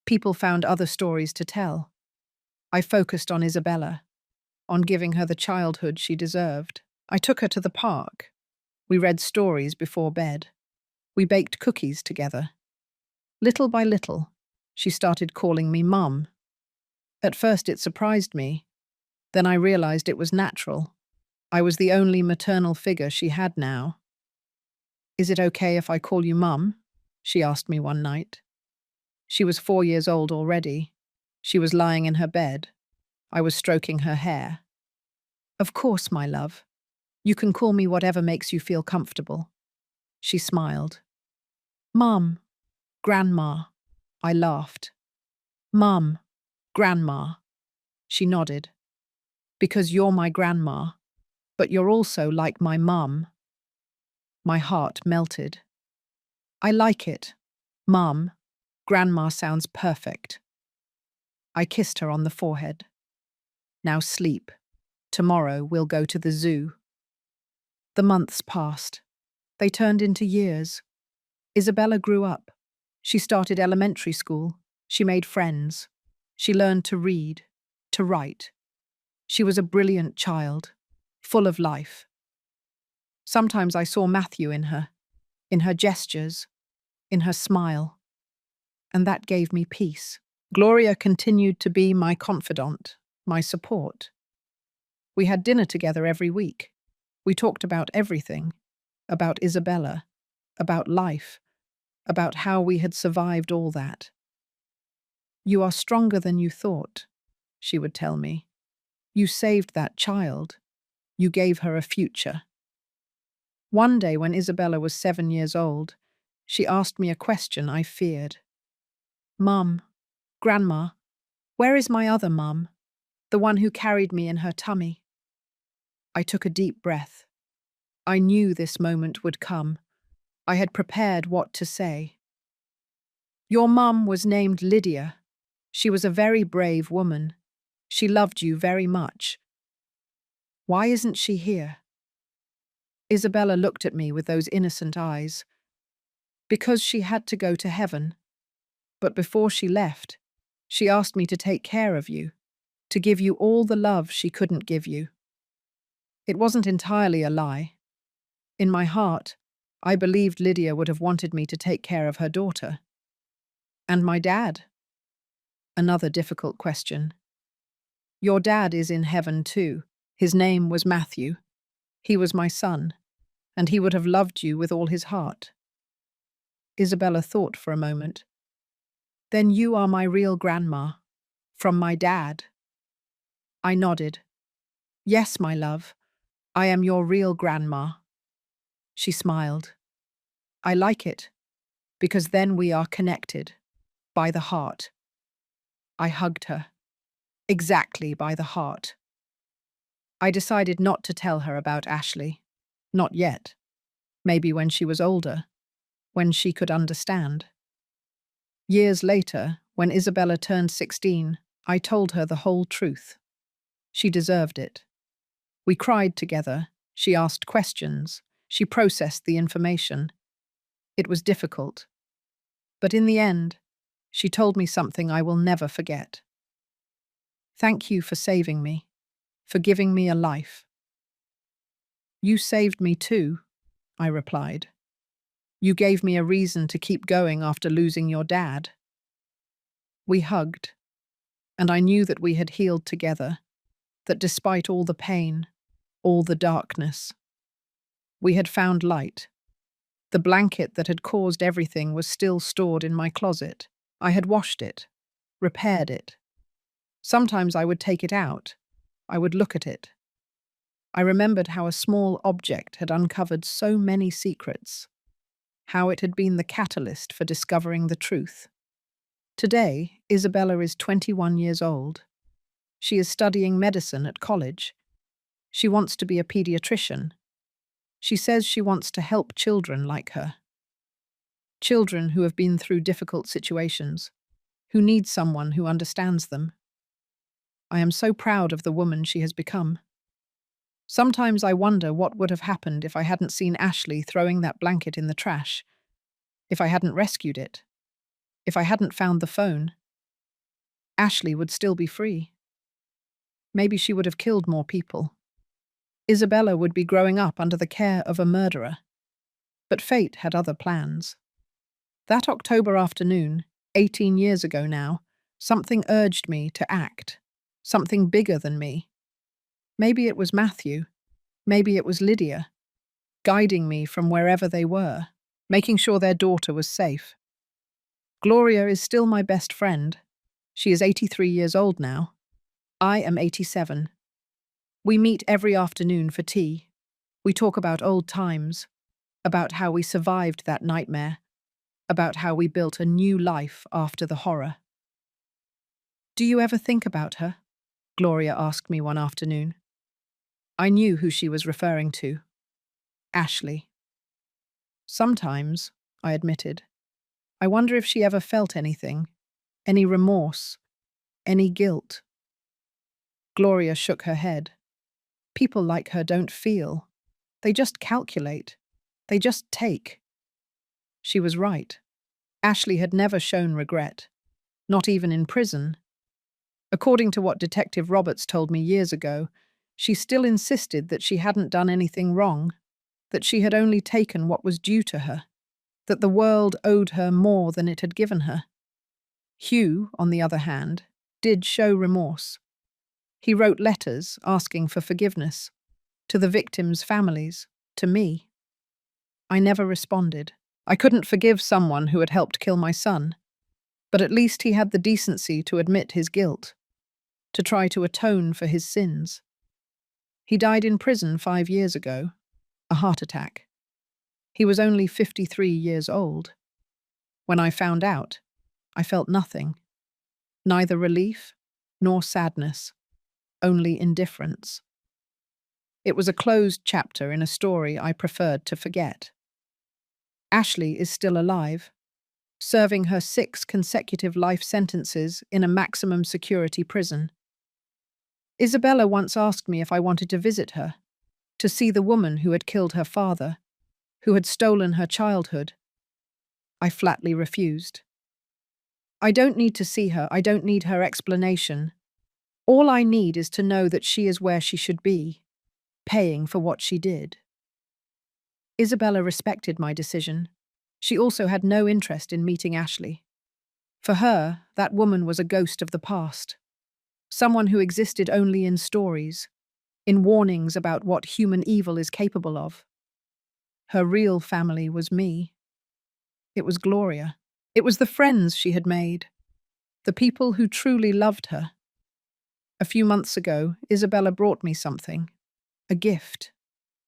People found other stories to tell. I focused on Isabella, on giving her the childhood she deserved. I took her to the park. We read stories before bed. We baked cookies together. Little by little, she started calling me Mum. At first it surprised me. Then I realized it was natural. I was the only maternal figure she had now. "Is it okay if I call you Mum?" she asked me one night. She was 4 years old already. She was lying in her bed. I was stroking her hair. "Of course, my love. You can call me whatever makes you feel comfortable." She smiled. "Mum, Grandma." I laughed. "Mum, Grandma." She nodded. "Because you're my grandma, but you're also like my mum." My heart melted. "I like it. Mum, Grandma sounds perfect." I kissed her on the forehead. "Now sleep. Tomorrow we'll go to the zoo." The months passed. They turned into years. Isabella grew up. She started elementary school. She made friends. She learned to read, to write. She was a brilliant child, full of life. Sometimes I saw Matthew in her gestures, in her smile, and that gave me peace. Gloria continued to be my confidant, my support. We had dinner together every week. We talked about everything, about Isabella, about life, about how we had survived all that. "You are stronger than you thought," she would tell me. "You saved that child. You gave her a future." One day when Isabella was 7 years old, she asked me a question I feared. "Mum, Grandma, where is my other mum, the one who carried me in her tummy?" I took a deep breath. I knew this moment would come. I had prepared what to say. "Your mum was named Lydia. She was a very brave woman. She loved you very much. Why isn't she here?" Isabella looked at me with those innocent eyes. "Because she had to go to heaven. But before she left, she asked me to take care of you, to give you all the love she couldn't give you." It wasn't entirely a lie. In my heart, I believed Lydia would have wanted me to take care of her daughter. "And my dad?" Another difficult question. "Your dad is in heaven too. His name was Matthew. He was my son, and he would have loved you with all his heart." Isabella thought for a moment. "Then you are my real grandma, from my dad." I nodded. "Yes, my love, I am your real grandma." She smiled. "I like it, because then we are connected, by the heart." I hugged her. Exactly by the heart. I decided not to tell her about Ashley. Not yet. Maybe when she was older, when she could understand. Years later, when Isabella turned 16, I told her the whole truth. She deserved it. We cried together. She asked questions. She processed the information. It was difficult. But in the end, she told me something I will never forget. "Thank you for saving me, for giving me a life." "You saved me too," I replied. "You gave me a reason to keep going after losing your dad." We hugged, and I knew that we had healed together, that despite all the pain, all the darkness, we had found light. The blanket that had caused everything was still stored in my closet. I had washed it, repaired it. Sometimes I would take it out. I would look at it. I remembered how a small object had uncovered so many secrets, how it had been the catalyst for discovering the truth. Today, Isabella is 21 years old. She is studying medicine at college. She wants to be a pediatrician. She says she wants to help children like her. Children who have been through difficult situations, who need someone who understands them. I am so proud of the woman she has become. Sometimes I wonder what would have happened if I hadn't seen Ashley throwing that blanket in the trash, if I hadn't rescued it, if I hadn't found the phone. Ashley would still be free. Maybe she would have killed more people. Isabella would be growing up under the care of a murderer. But fate had other plans. That October afternoon, 18 years ago now, something urged me to act, something bigger than me. Maybe it was Matthew, maybe it was Lydia, guiding me from wherever they were, making sure their daughter was safe. Gloria is still my best friend. She is 83 years old now. I am 87. We meet every afternoon for tea. We talk about old times, about how we survived that nightmare, about how we built a new life after the horror. "Do you ever think about her?" Gloria asked me one afternoon. I knew who she was referring to. Ashley. "Sometimes," I admitted. "I wonder if she ever felt anything, any remorse, any guilt." Gloria shook her head. "People like her don't feel. They just calculate. They just take." She was right. Ashley had never shown regret, not even in prison. According to what Detective Roberts told me years ago, she still insisted that she hadn't done anything wrong, that she had only taken what was due to her, that the world owed her more than it had given her. Hugh, on the other hand, did show remorse. He wrote letters asking for forgiveness, to the victims' families, to me. I never responded. I couldn't forgive someone who had helped kill my son, but at least he had the decency to admit his guilt, to try to atone for his sins. He died in prison 5 years ago, a heart attack. He was only 53 years old. When I found out, I felt nothing, neither relief nor sadness, only indifference. It was a closed chapter in a story I preferred to forget. Ashley is still alive, serving her 6 consecutive life sentences in a maximum security prison. Isabella once asked me if I wanted to visit her, to see the woman who had killed her father, who had stolen her childhood. I flatly refused. I don't need to see her, I don't need her explanation. All I need is to know that she is where she should be, paying for what she did. Isabella respected my decision. She also had no interest in meeting Ashley. For her, that woman was a ghost of the past, someone who existed only in stories, in warnings about what human evil is capable of. Her real family was me. It was Gloria. It was the friends she had made, the people who truly loved her. A few months ago, Isabella brought me something, a gift,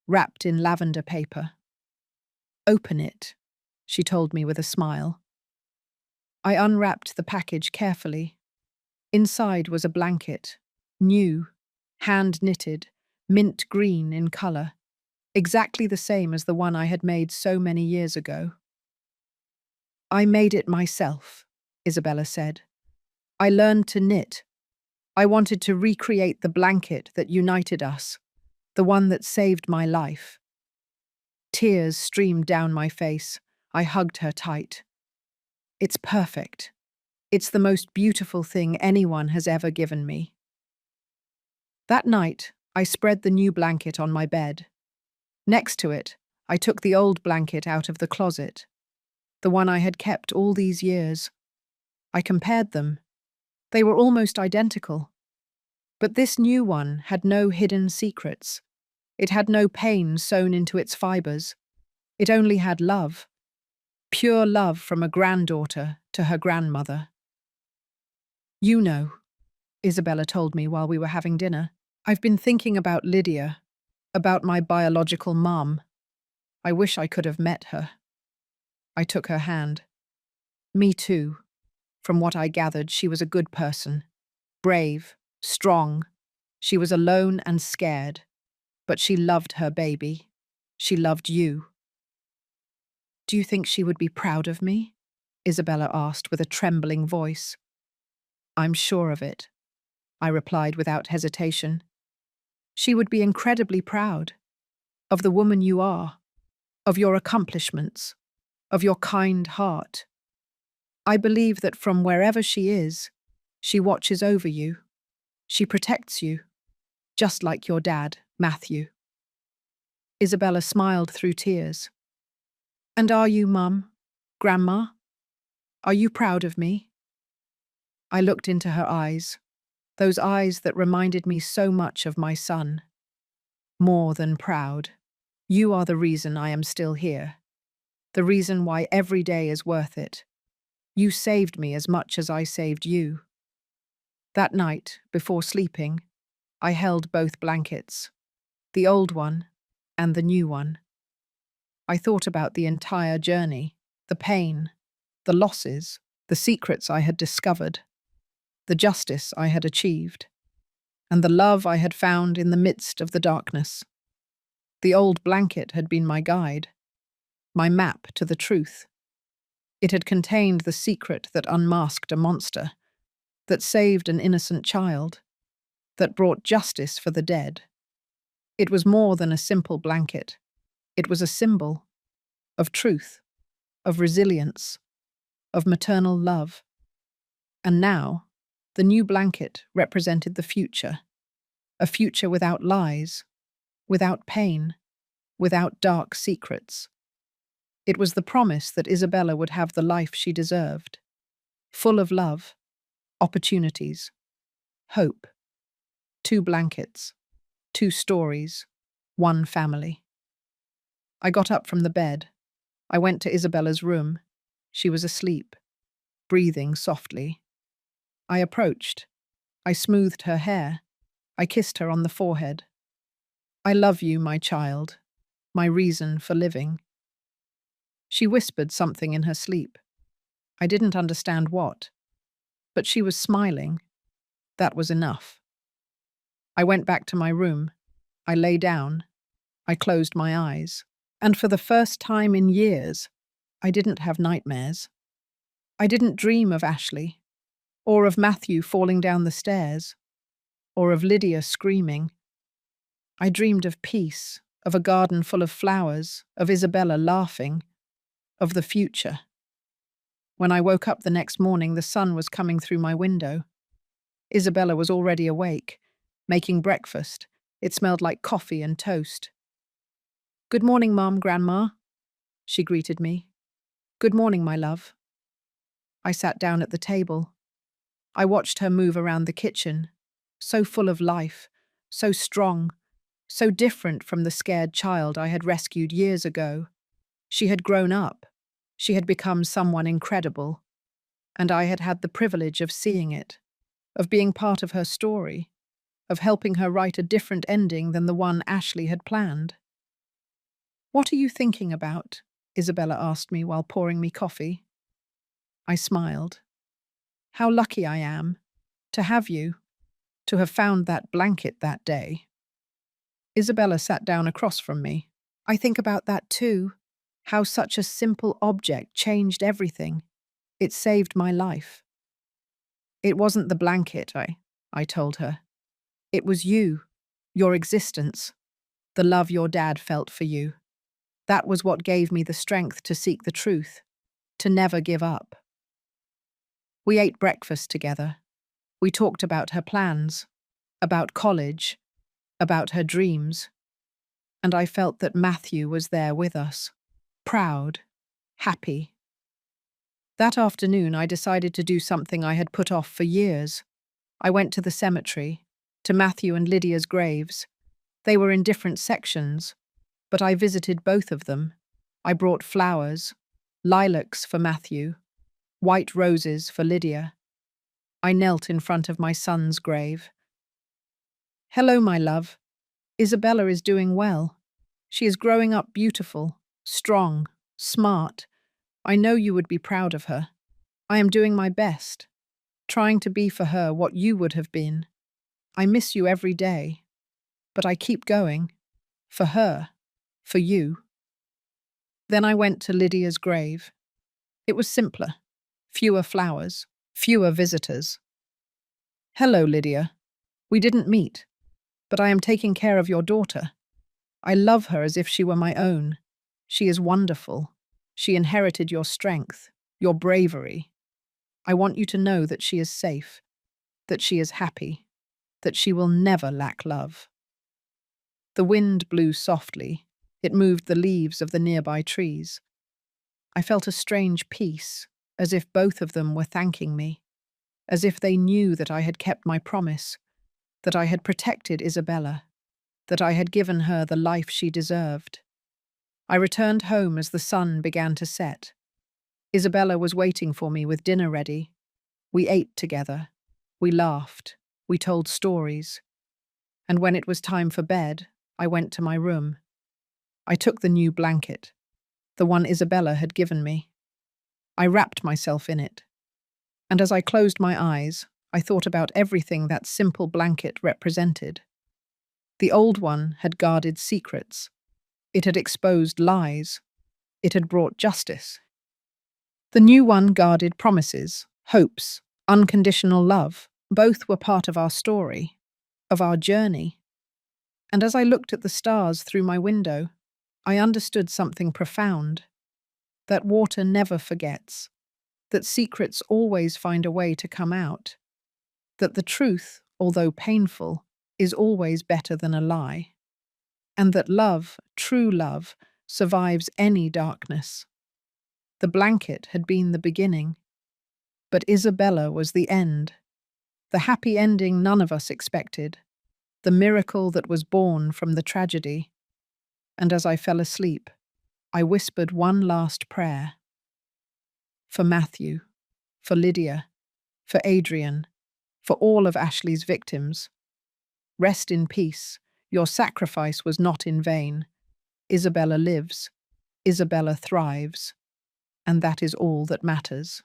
wrapped in lavender paper. "Open it," she told me with a smile. I unwrapped the package carefully. Inside was a blanket, new, hand-knitted, mint green in colour, exactly the same as the one I had made so many years ago. "I made it myself," Isabella said. "I learned to knit. I wanted to recreate the blanket that united us, the one that saved my life." Tears streamed down my face. I hugged her tight. "It's perfect. It's the most beautiful thing anyone has ever given me." That night, I spread the new blanket on my bed. Next to it, I took the old blanket out of the closet, the one I had kept all these years. I compared them. They were almost identical. But this new one had no hidden secrets. It had no pain sewn into its fibers. It only had love. Pure love from a granddaughter to her grandmother. "You know," Isabella told me while we were having dinner, "I've been thinking about Lydia, about my biological mum. I wish I could have met her." I took her hand. Me too. From what I gathered, she was a good person. Brave, strong. She was alone and scared. But she loved her baby. She loved you. Do you think she would be proud of me? Isabella asked with a trembling voice. I'm sure of it, I replied without hesitation. She would be incredibly proud of the woman you are, of your accomplishments, of your kind heart. I believe that from wherever she is, she watches over you. She protects you, just like your dad, Matthew. Isabella smiled through tears. And are you, Mum? Grandma? Are you proud of me? I looked into her eyes, those eyes that reminded me so much of my son. More than proud. You are the reason I am still here. The reason why every day is worth it. You saved me as much as I saved you. That night, before sleeping, I held both blankets, the old one and the new one. I thought about the entire journey, the pain, the losses, the secrets I had discovered, the justice I had achieved, and the love I had found in the midst of the darkness. The old blanket had been my guide, my map to the truth. It had contained the secret that unmasked a monster, that saved an innocent child, that brought justice for the dead. It was more than a simple blanket. It was a symbol of truth, of resilience, of maternal love. And now, the new blanket represented the future, a future without lies, without pain, without dark secrets. It was the promise that Isabella would have the life she deserved, full of love, opportunities, hope. 2 blankets, 2 stories, 1 family. I got up from the bed. I went to Isabella's room. She was asleep, breathing softly. I approached. I smoothed her hair. I kissed her on the forehead. I love you, my child, my reason for living. She whispered something in her sleep. I didn't understand what, but she was smiling. That was enough. I went back to my room. I lay down. I closed my eyes. And for the first time in years, I didn't have nightmares. I didn't dream of Ashley, or of Matthew falling down the stairs, or of Lydia screaming. I dreamed of peace, of a garden full of flowers, of Isabella laughing, of the future. When I woke up the next morning, the sun was coming through my window. Isabella was already awake, making breakfast. It smelled like coffee and toast. Good morning, Mom, Grandma, she greeted me. Good morning, my love. I sat down at the table. I watched her move around the kitchen, so full of life, so strong, so different from the scared child I had rescued years ago. She had grown up. She had become someone incredible. And I had had the privilege of seeing it, of being part of her story, of helping her write a different ending than the one Ashley had planned. What are you thinking about? Isabella asked me while pouring me coffee. I smiled. How lucky I am to have you, to have found that blanket that day. Isabella sat down across from me. I think about that too, how such a simple object changed everything. It saved my life. It wasn't the blanket, I told her. It was you, your existence, the love your dad felt for you. That was what gave me the strength to seek the truth, to never give up. We ate breakfast together. We talked about her plans, about college, about her dreams. And I felt that Matthew was there with us, proud, happy. That afternoon, I decided to do something I had put off for years. I went to the cemetery, to Matthew and Lydia's graves. They were in different sections, but I visited both of them. I brought flowers, lilacs for Matthew, white roses for Lydia. I knelt in front of my son's grave. Hello, my love. Isabella is doing well. She is growing up beautiful, strong, smart, I know you would be proud of her. I am doing my best, trying to be for her what you would have been. I miss you every day, but I keep going. For her. For you. Then I went to Lydia's grave. It was simpler. Fewer flowers. Fewer visitors. Hello, Lydia. We didn't meet, but I am taking care of your daughter. I love her as if she were my own. She is wonderful. She inherited your strength, your bravery. I want you to know that she is safe, that she is happy, that she will never lack love. The wind blew softly. It moved the leaves of the nearby trees. I felt a strange peace, as if both of them were thanking me, as if they knew that I had kept my promise, that I had protected Isabella, that I had given her the life she deserved. I returned home as the sun began to set. Isabella was waiting for me with dinner ready. We ate together. We laughed. We told stories. And when it was time for bed, I went to my room. I took the new blanket, the one Isabella had given me. I wrapped myself in it. And as I closed my eyes, I thought about everything that simple blanket represented. The old one had guarded secrets. It had exposed lies. It had brought justice. The new one guarded promises, hopes, unconditional love. Both were part of our story, of our journey. And as I looked at the stars through my window, I understood something profound. That water never forgets. That secrets always find a way to come out. That the truth, although painful, is always better than a lie. And that love, true love, survives any darkness. The blanket had been the beginning, but Isabella was the end. The happy ending none of us expected. The miracle that was born from the tragedy. And as I fell asleep, I whispered one last prayer. For Matthew, for Lydia, for Adrian, for all of Ashley's victims. Rest in peace. Your sacrifice was not in vain. Isabella lives. Isabella thrives. And that is all that matters.